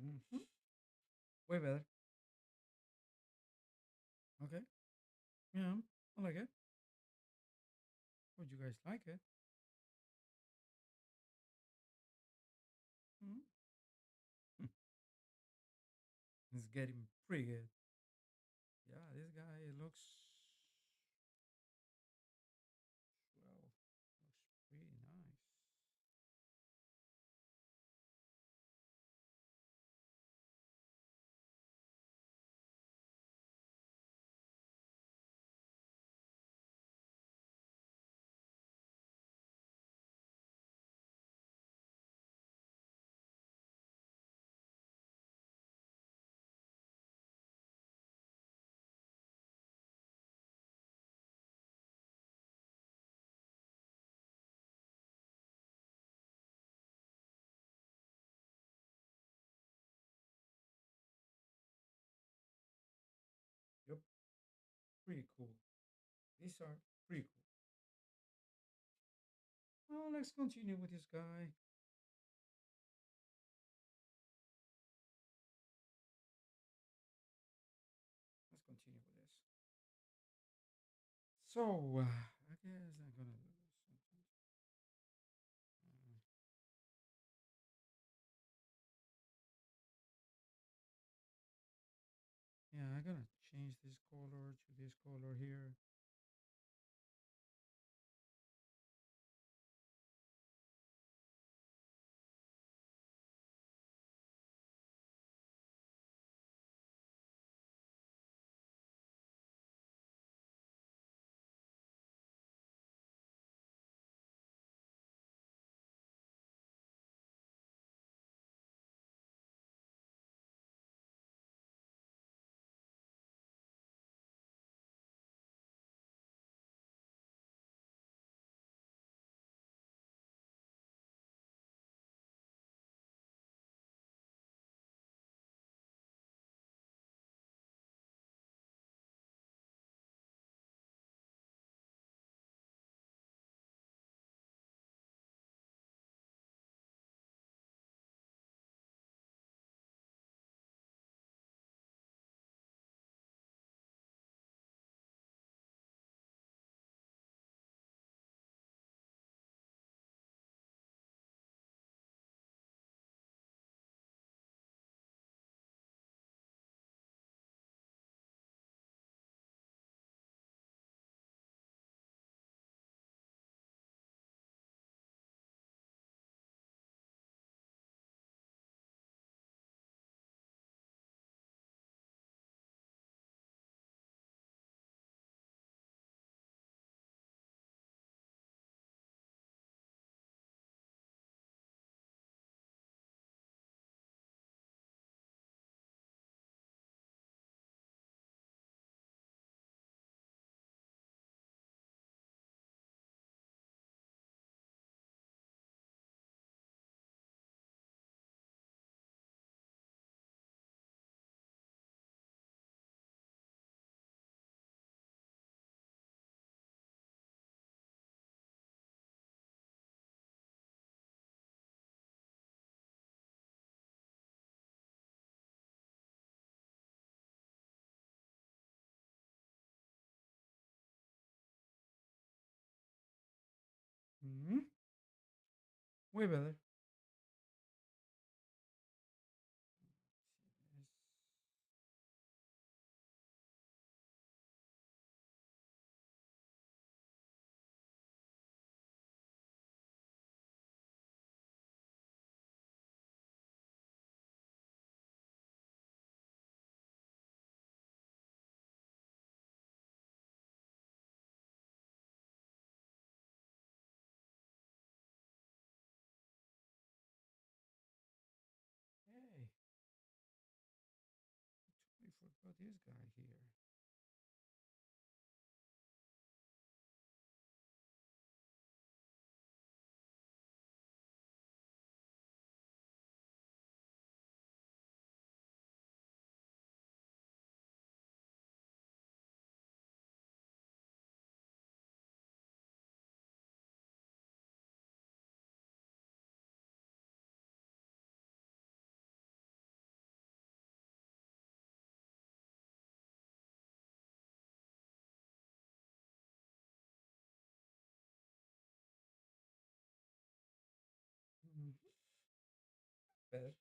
Mhm. Way better. Okay. Yeah, I like it. Would you guys like it? Mhm. It's getting pretty good. Yeah, this guy looks well. Looks pretty nice. Yep, pretty cool. These are pretty cool. Well, let's continue with this guy. Let's continue with this. So, I guess I'm gonna do something. Uh, yeah, I'm gonna change this color to this color here. Hmm. Way better. See this. Hey, I totally forgot this guy here. better.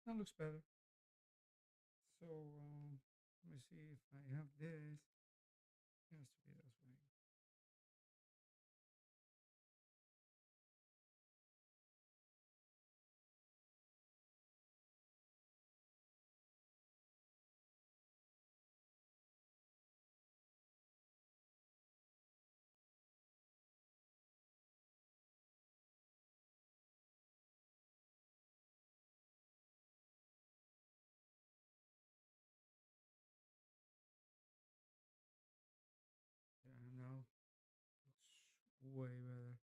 That looks better. So let me see if I have this. It has to be this way. Yeah, now looks way better.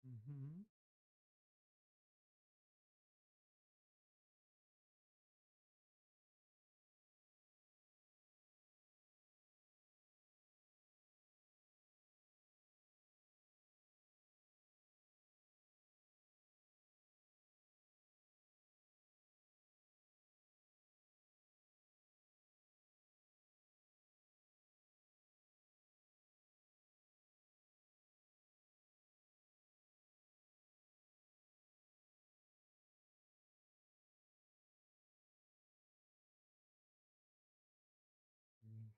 Mm-hmm. Mm.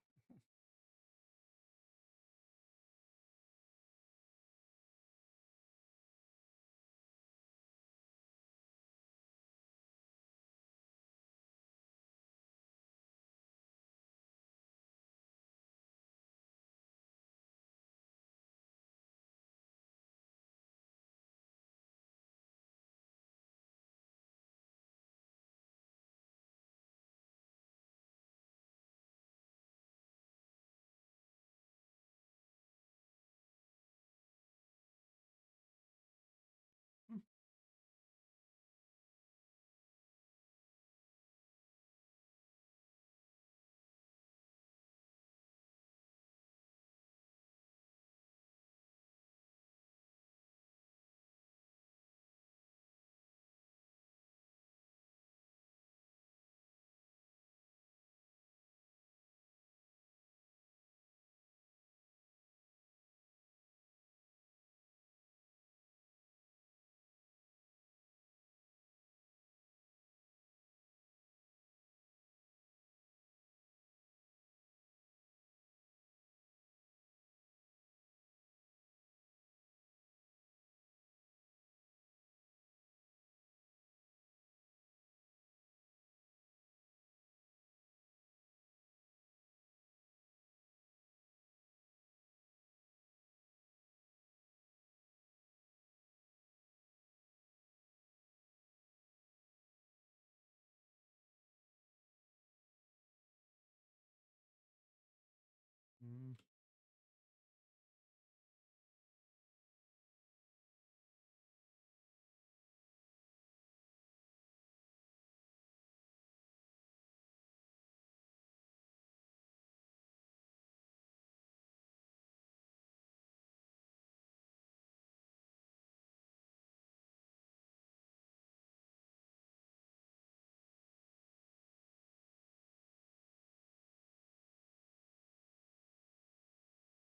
Mm. Mm.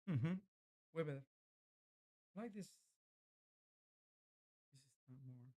Mm-hmm. Way better. Like this. This is not more.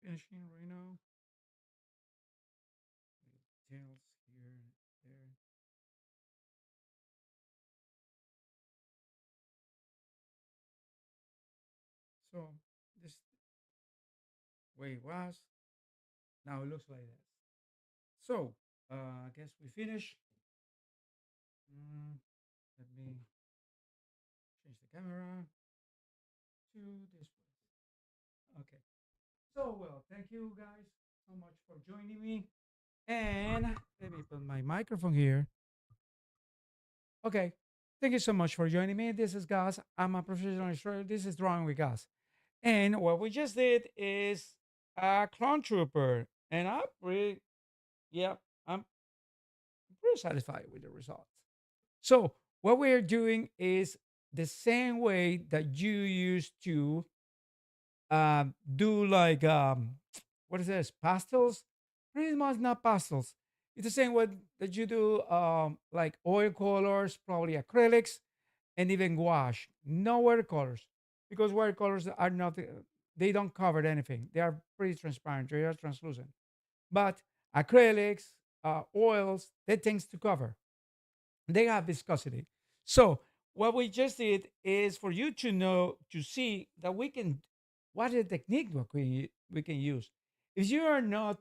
finishing right now. Details here, there. So this way it was. Now it looks like this. So I guess we finish. Mm, let me change the camera to this one. Okay. So well, thank you guys so much for joining me. And let me put my microphone here. Okay. Thank you so much for joining me. This is Gus. I'm a professional illustrator. This is Drawing with Gus. And what we just did is a clone trooper. And yeah, I'm pretty satisfied with the results. So what we're doing is the same way that you used to do like what is this pastels? Pretty much not pastels. It's the same way that you do like oil colors, probably acrylics, and even gouache. No watercolors, because watercolors are not they don't cover anything. They are pretty transparent. They are translucent. But acrylics, oils, they things to cover. They have viscosity. So what we just did is for you to know to see that we can what is the technique that we can use. If you are not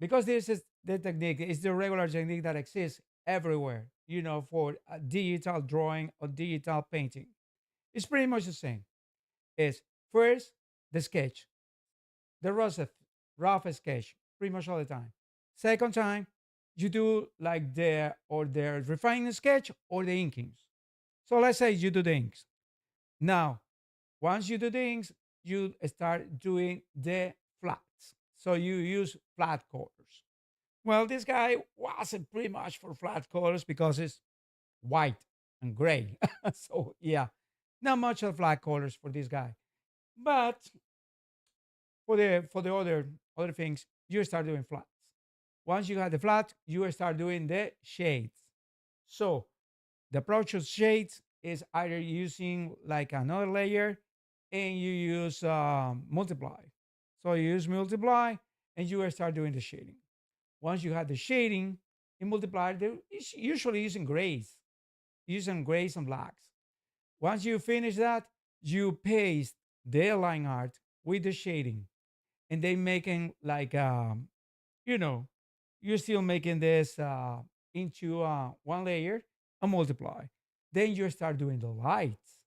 because this is the technique is the regular technique that exists everywhere, for digital drawing or digital painting. It's pretty much the same. It's first the sketch, the rough sketch, pretty much all the time. Second time, you do like the refining sketch or the inkings. So let's say you do the inks. Now, once you do the inks, you start doing the flats. So you use flat colors. Well, this guy wasn't pretty much for flat colors because it's white and gray. So yeah, not much of flat colors for this guy. But for the other things, you start doing flats. Once you have the flat, you start doing the shades. So the approach of shades is either using like another layer and you use multiply. So you use multiply and you start doing the shading. Once you have the shading in multiply, it's usually using grays and blacks. Once you finish that, you paste the line art with the shading and they making like you know you're still making this into one layer and multiply. Then you start doing the lights.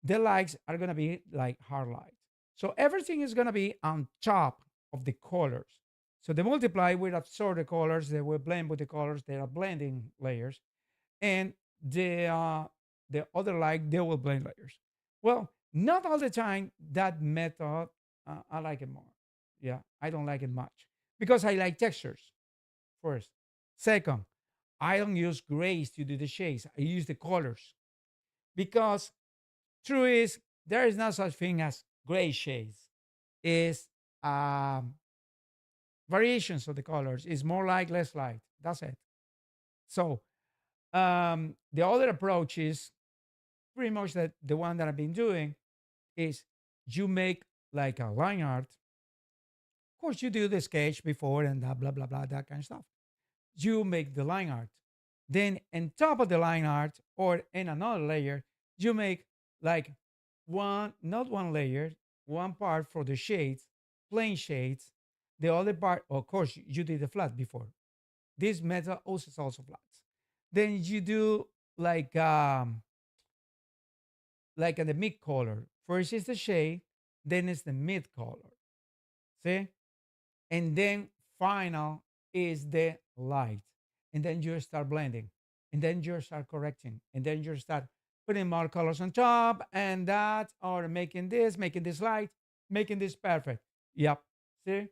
The lights are going to be like hard lights, so everything is going to be on top of the colors. So the multiply will absorb the colors, they will blend with the colors, they are blending layers, and the other light they will blend layers. Well, not all the time that method I like it more. Yeah, I don't like it much because I like textures first. Second, I don't use grays to do the shades. I use the colors because true is there is no such thing as gray shades. Is variations of the colors. Is more like less light. That's it. So the other approach is pretty much that the one that I've been doing is you make like a line art. Of course, you do the sketch before and blah blah blah that kind of stuff. You make the line art. Then on top of the line art or in another layer, you make like not one layer, one part for the shades, plain shades. The other part, of course, you did the flat before. This method also is also flats. Then you do like the mid color. First is the shade, then it's the mid color. See? And then final is the light. And then you start blending. And then you start correcting. And then you start putting more colors on top and that, or making this light, making this perfect. Yep. See?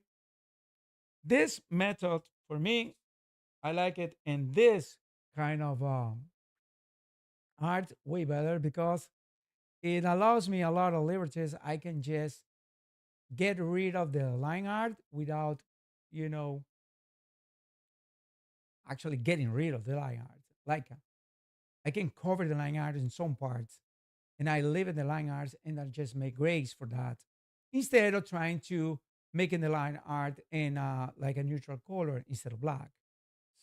This method for me, I like it in this kind of art way better because it allows me a lot of liberties. I can just get rid of the line art without, you know, actually getting rid of the line art. Like I can cover the line art in some parts and I leave it the line arts and I just make grays for that instead of trying to making the line art in like a neutral color instead of black.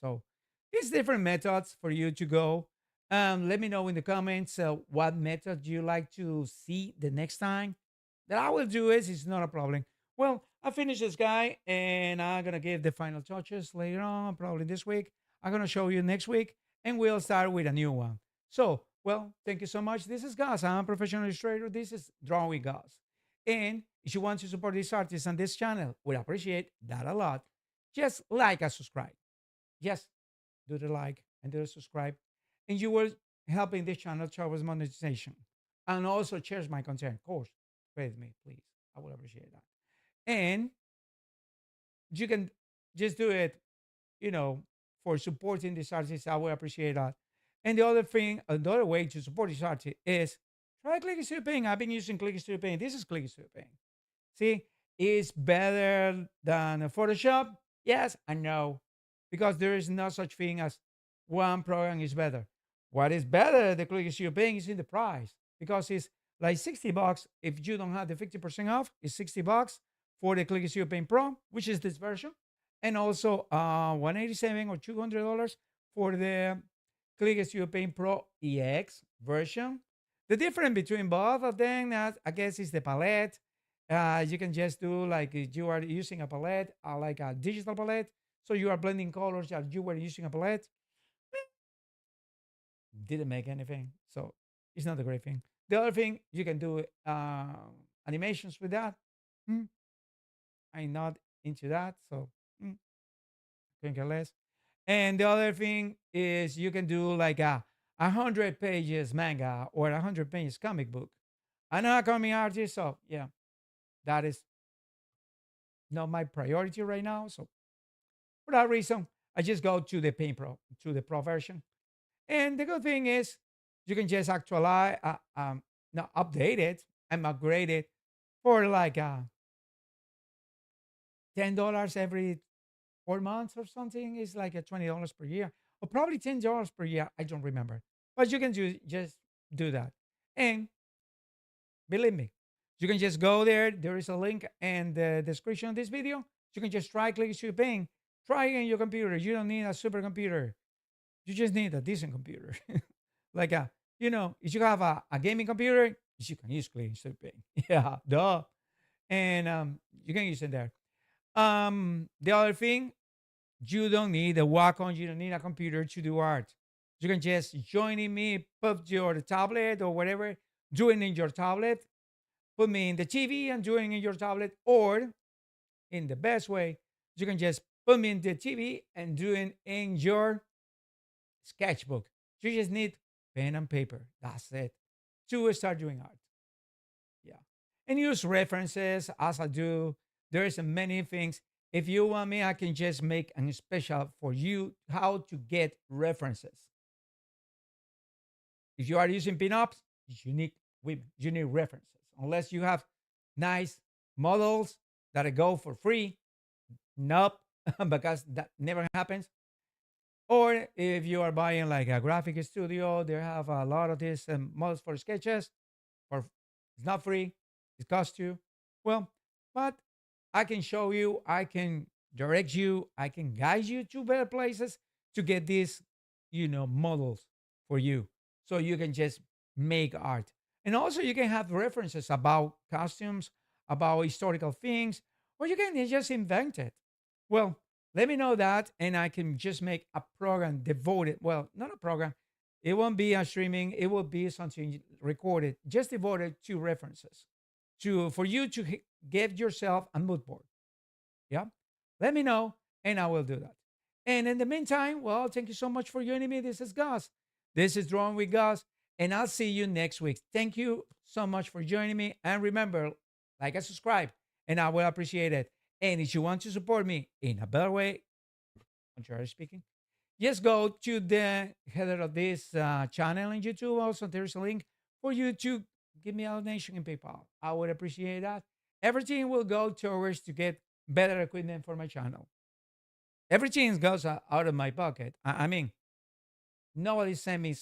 So it's different methods for you to go. Let me know in the comments what method you like to see the next time. That I will do is it's not a problem. Well, I finished this guy and I'm gonna give the final touches later on, probably this week. I'm gonna show you next week, and we'll start with a new one. So, well, thank you so much. This is Gus. I'm a professional illustrator. This is Drawing with Gus. And if you want to support this artist and this channel, we appreciate that a lot. Just like and subscribe. Yes, do the like and do the subscribe, and you will helping this channel towards monetization. And also share my content, of course. With me, please. I will appreciate that. And you can just do it, you know, for supporting this artist. I will appreciate that. And the other thing, another way to support this artist is try Click Studio Paint. I've been using Click Studio Paint. This is Click Studio Paint. See, it's better than Photoshop. Yes and no, because there is no such thing as one program is better. What is better, the Click you're paying is in the price, because it's like $60. If you don't have the 50% off, it's $60 for the Click Studio Paint Pro, which is this version, and also 187 or $200 for the Click Studio Paint Pro EX version. The difference between both of them, I guess, is the palette. You can just do like you are using a palette, like a digital palette. So you are blending colors as you were using a palette. Didn't make anything. So it's not a great thing. The other thing, you can do animations with that. Hmm, I'm not into that. So couldn't care less. And the other thing is you can do like a 100 pages manga or 100 pages comic book. I'm not a comic artist, so yeah, that is not my priority right now. So for that reason, I just go to the Paint Pro, to the Pro version. And the good thing is you can just actualize, not update it and upgrade it for like $10 every 4 months or something. It's like a $20 per year, or probably $10 per year. I don't remember, but you can just do that. And believe me, you can just go there. There is a link in the description of this video. You can just try Click to Paint. Try it on your computer. You don't need a supercomputer. You just need a decent computer. Like if you have a gaming computer, you can use Click to Paint. Yeah, duh. And you can use it there. The other thing, you don't need a Wacom. You don't need a computer to do art. You can just join in me, put your tablet or whatever, do it in your tablet, put me in the TV and do it in your tablet, or in the best way, you can just put me in the TV and do it in your sketchbook. You just need pen and paper. That's it. To start doing art. Yeah. And use references as I do. There's many things. If you want me, I can just make a special for you how to get references. If you are using pinups, you need women. You need references. Unless you have nice models that go for free. Nope, because that never happens. Or if you are buying like a graphic studio, they have a lot of these models for sketches. For it's not free, it costs you. Well, but I can show you, I can direct you, I can guide you to better places to get these, models for you, so you can just make art. And also, you can have references about costumes, about historical things, or you can just invent it. Well, let me know that, and I can just make a program devoted. Well, not a program. It won't be a streaming. It will be something recorded, just devoted to references, to for you to give yourself a mood board. Yeah, let me know, and I will do that. And in the meantime, well, thank you so much for joining me. This is Gus. This is Drawing with Gus, and I'll see you next week. Thank you so much for joining me, and remember, like and subscribe, and I will appreciate it. And if you want to support me in a better way, contrary speaking, just go to the header of this channel on YouTube. Also, there's a link for you to give me a donation in PayPal. I would appreciate that. Everything will go towards to get better equipment for my channel. Everything goes out of my pocket. I mean, nobody sent me,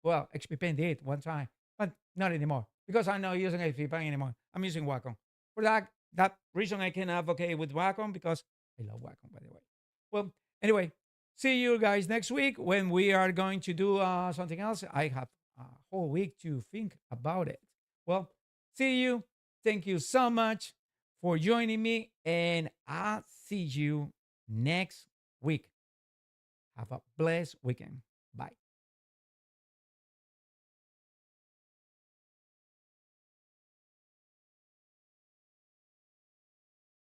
well, XP Pen did one time, but not anymore because I'm not using XP Pen anymore. I'm using Wacom. For that reason, I can advocate with Wacom because I love Wacom, by the way. Well, anyway, see you guys next week when we are going to do something else. I have a whole week to think about it. Well, see you. Thank you so much for joining me, and I'll see you next week. Have a blessed weekend. Bye.